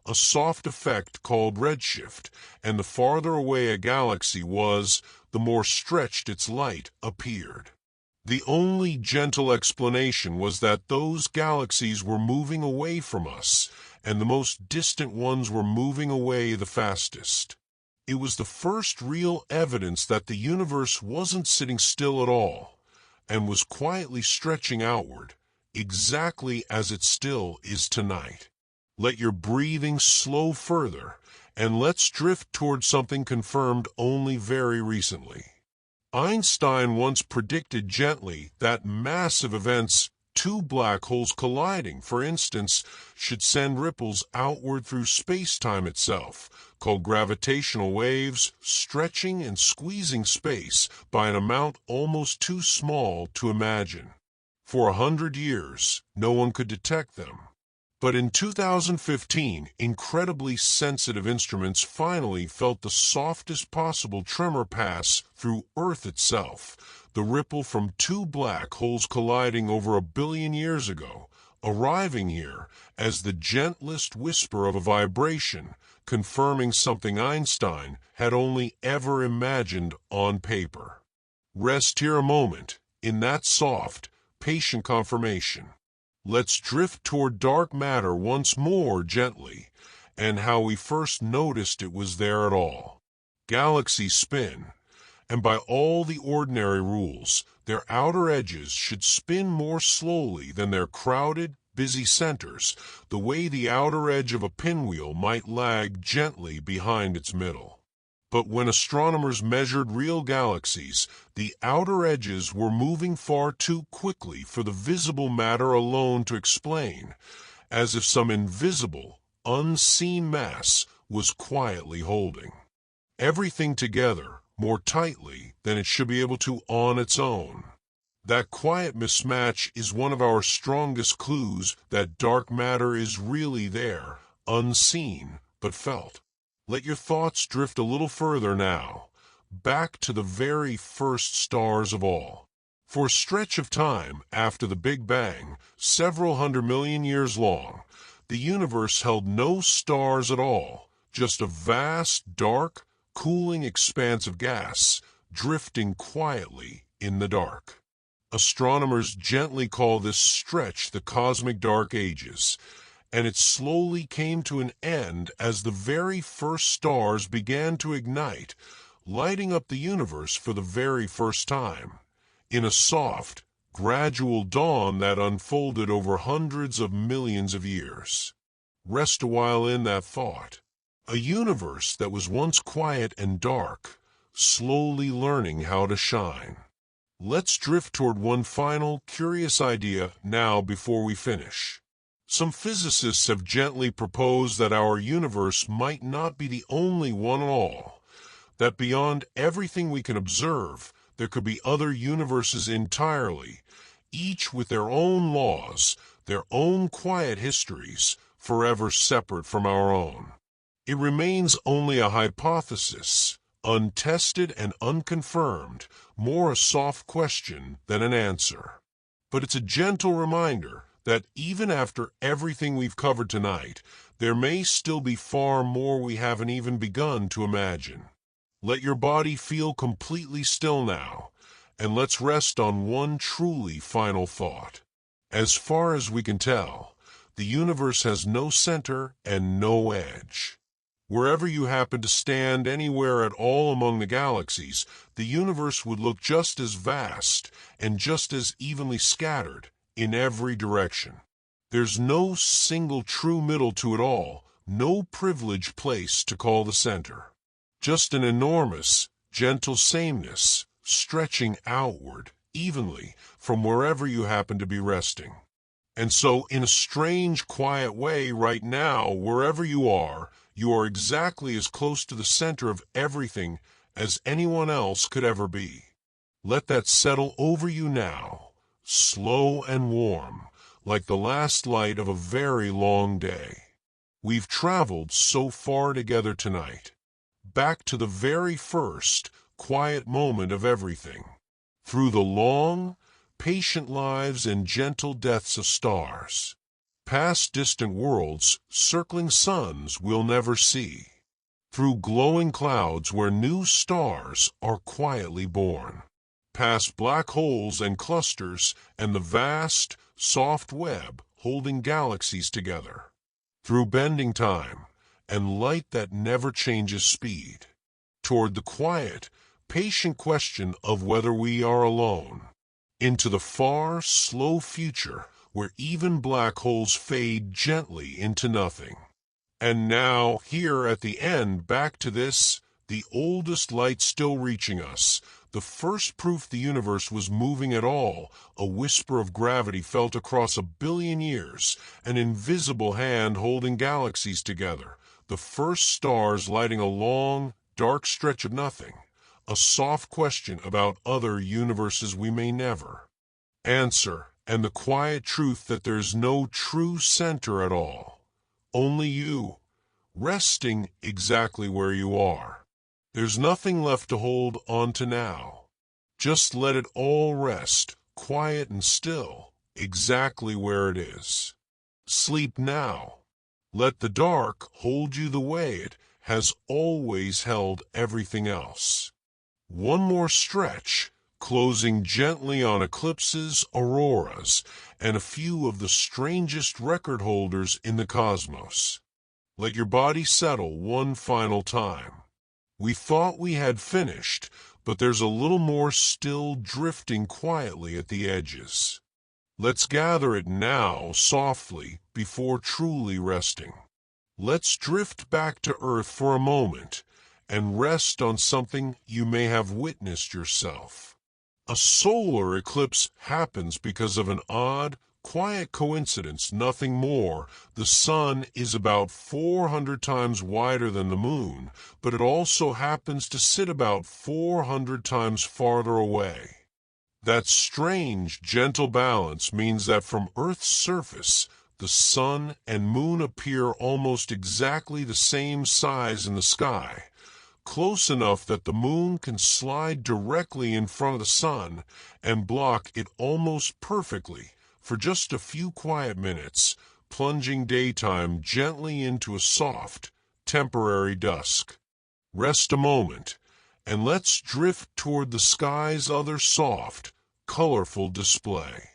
a soft effect called redshift, and the farther away a galaxy was, the more stretched its light appeared. The only gentle explanation was that those galaxies were moving away from us, and the most distant ones were moving away the fastest. It was the first real evidence that the universe wasn't sitting still at all, and was quietly stretching outward, exactly as it still is tonight. Let your breathing slow further, and let's drift toward something confirmed only very recently. Einstein once predicted gently that massive events, two black holes colliding, for instance, should send ripples outward through space-time itself, called gravitational waves, stretching and squeezing space by an amount almost too small to imagine. For 100 years, no one could detect them. But in 2015, incredibly sensitive instruments finally felt the softest possible tremor pass through Earth itself, the ripple from two black holes colliding over 1 billion years ago, arriving here as the gentlest whisper of a vibration, confirming something Einstein had only ever imagined on paper. Rest here a moment, in that soft, patient confirmation. Let's drift toward dark matter once more gently, and how we first noticed it was there at all. Galaxies spin, and by all the ordinary rules, their outer edges should spin more slowly than their crowded, busy centers, the way the outer edge of a pinwheel might lag gently behind its middle. But when astronomers measured real galaxies, the outer edges were moving far too quickly for the visible matter alone to explain, as if some invisible, unseen mass was quietly holding everything together more tightly than it should be able to on its own. That quiet mismatch is one of our strongest clues that dark matter is really there, unseen but felt. Let your thoughts drift a little further now, back to the very first stars of all. For a stretch of time after the Big Bang, several 100 million years long, the universe held no stars at all, just a vast, dark, cooling expanse of gas drifting quietly in the dark. Astronomers gently call this stretch the cosmic dark ages, and it slowly came to an end as the very first stars began to ignite, lighting up the universe for the very first time, in a soft, gradual dawn that unfolded over hundreds of millions of years. Rest a while in that thought. A universe that was once quiet and dark, slowly learning how to shine. Let's drift toward one final, curious idea now before we finish. Some physicists have gently proposed that our universe might not be the only one at all, that beyond everything we can observe, there could be other universes entirely, each with their own laws, their own quiet histories, forever separate from our own. It remains only a hypothesis, untested and unconfirmed, more a soft question than an answer. But it's a gentle reminder that even after everything we've covered tonight, there may still be far more we haven't even begun to imagine. Let your body feel completely still now, and let's rest on one truly final thought. As far as we can tell, the universe has no center and no edge. Wherever you happen to stand anywhere at all among the galaxies, the universe would look just as vast and just as evenly scattered in every direction. There's no single true middle to it all, no privileged place to call the center. Just an enormous, gentle sameness, stretching outward, evenly, from wherever you happen to be resting. And so, in a strange, quiet way, right now, wherever you are exactly as close to the center of everything as anyone else could ever be. Let that settle over you now, slow and warm, like the last light of a very long day. We've traveled so far together tonight, back to the very first quiet moment of everything, through the long, patient lives and gentle deaths of stars, past distant worlds circling suns we'll never see, through glowing clouds where new stars are quietly born, past black holes and clusters and the vast, soft web holding galaxies together, through bending time and light that never changes speed, toward the quiet, patient question of whether we are alone, into the far, slow future where even black holes fade gently into nothing. And now, here at the end, back to this, the oldest light still reaching us, the first proof the universe was moving at all, a whisper of gravity felt across 1 billion years, an invisible hand holding galaxies together, the first stars lighting a long, dark stretch of nothing, a soft question about other universes we may never answer, and the quiet truth that there's no true center at all. Only you, resting exactly where you are. There's nothing left to hold on to now. Just let it all rest, quiet and still, exactly where it is. Sleep now. Let the dark hold you the way it has always held everything else. One more stretch, closing gently on eclipses, auroras, and a few of the strangest record holders in the cosmos. Let your body settle one final time. We thought we had finished, but there's a little more still drifting quietly at the edges. Let's gather it now, softly, before truly resting. Let's drift back to Earth for a moment and rest on something you may have witnessed yourself. A solar eclipse happens because of an odd, quiet coincidence, nothing more. The sun is about 400 times wider than the moon, but it also happens to sit about 400 times farther away. That strange, gentle balance means that from Earth's surface, the sun and moon appear almost exactly the same size in the sky, close enough that the moon can slide directly in front of the sun and block it almost perfectly for just a few quiet minutes, plunging daytime gently into a soft, temporary dusk. Rest a moment, and let's drift toward the sky's other soft, colorful display.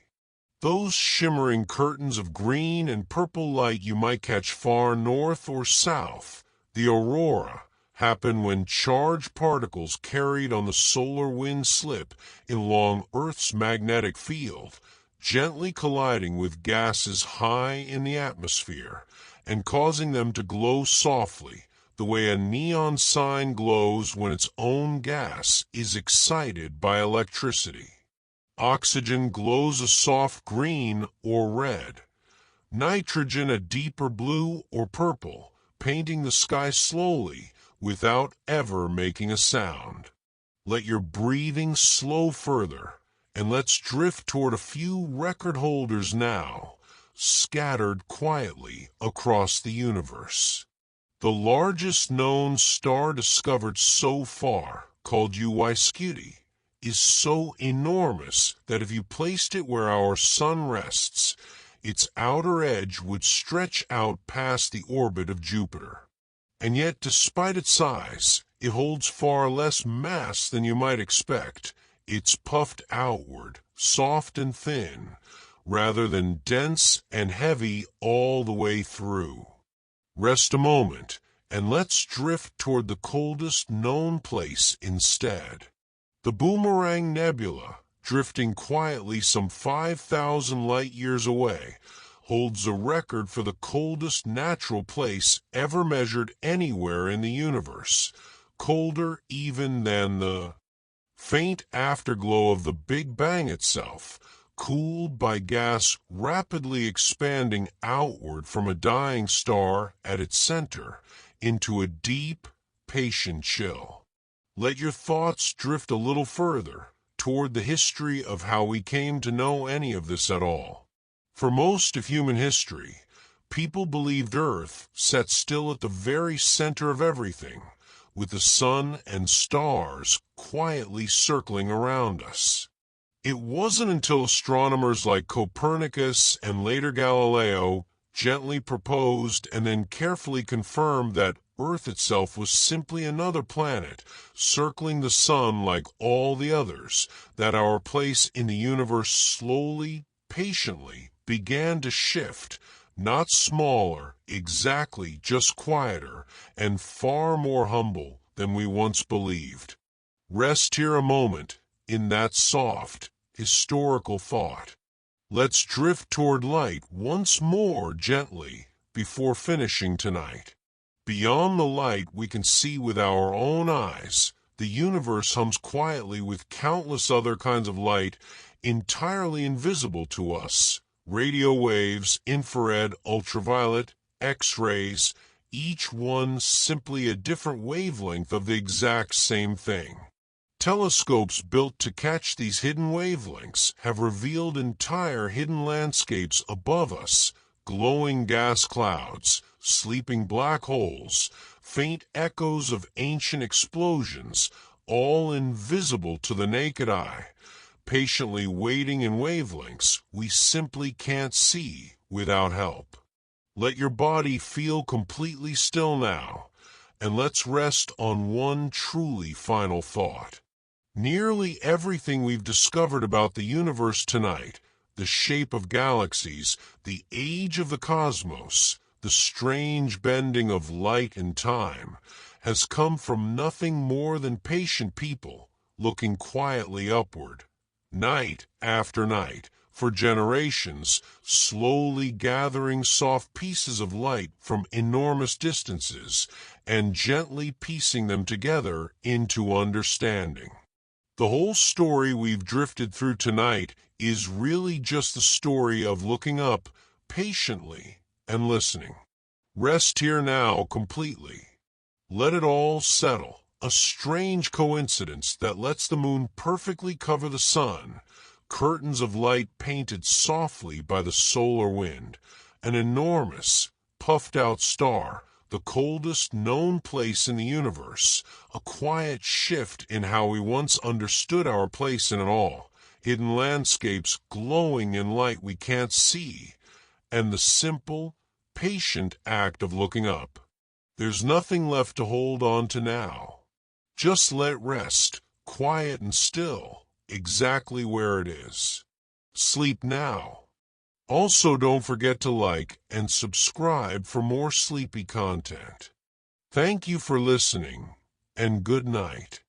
Those shimmering curtains of green and purple light you might catch far north or south, the aurora, happen when charged particles carried on the solar wind slip along Earth's magnetic field, gently colliding with gases high in the atmosphere and causing them to glow softly, the way a neon sign glows when its own gas is excited by electricity. Oxygen glows a soft green or red, nitrogen a deeper blue or purple, painting the sky slowly without ever making a sound. Let your breathing slow further, and let's drift toward a few record holders now, scattered quietly across the universe. The largest known star discovered so far, called Uy, is so enormous that if you placed it where our sun rests, its outer edge would stretch out past the orbit of Jupiter. And yet, despite its size, it holds far less mass than you might expect. It's puffed outward, soft and thin, rather than dense and heavy all the way through. Rest a moment, and let's drift toward the coldest known place instead. The Boomerang Nebula, drifting quietly some 5,000 light-years away, holds the record for the coldest natural place ever measured anywhere in the universe, colder even than the faint afterglow of the Big Bang itself, cooled by gas rapidly expanding outward from a dying star at its center into a deep, patient chill. Let your thoughts drift a little further toward the history of how we came to know any of this at all. For most of human history, people believed Earth sat still at the very center of everything, with the sun and stars quietly circling around us. It wasn't until astronomers like Copernicus and later Galileo gently proposed and then carefully confirmed that Earth itself was simply another planet, circling the sun like all the others, that our place in the universe slowly, patiently began to shift, not smaller, exactly, just quieter, and far more humble than we once believed. Rest here a moment in that soft, historical thought. Let's drift toward light once more gently before finishing tonight. Beyond the light we can see with our own eyes, the universe hums quietly with countless other kinds of light entirely invisible to us. Radio waves, infrared, ultraviolet, X-rays, each one simply a different wavelength of the exact same thing. Telescopes built to catch these hidden wavelengths have revealed entire hidden landscapes above us, glowing gas clouds, sleeping black holes, faint echoes of ancient explosions, all invisible to the naked eye, patiently waiting in wavelengths we simply can't see without help. Let your body feel completely still now, and let's rest on one truly final thought. Nearly everything we've discovered about the universe tonight, the shape of galaxies, the age of the cosmos, the strange bending of light and time, has come from nothing more than patient people looking quietly upward, night after night, for generations, slowly gathering soft pieces of light from enormous distances and gently piecing them together into understanding. The whole story we've drifted through tonight is really just the story of looking up patiently and listening. Rest here now completely. Let it all settle. A strange coincidence that lets the moon perfectly cover the sun, curtains of light painted softly by the solar wind, an enormous, puffed-out star, the coldest known place in the universe, a quiet shift in how we once understood our place in it all, hidden landscapes glowing in light we can't see, and the simple, patient act of looking up. There's nothing left to hold on to now. Just let it rest, quiet and still, exactly where it is. Sleep now. Also, don't forget to like and subscribe for more sleepy content. Thank you for listening, and good night.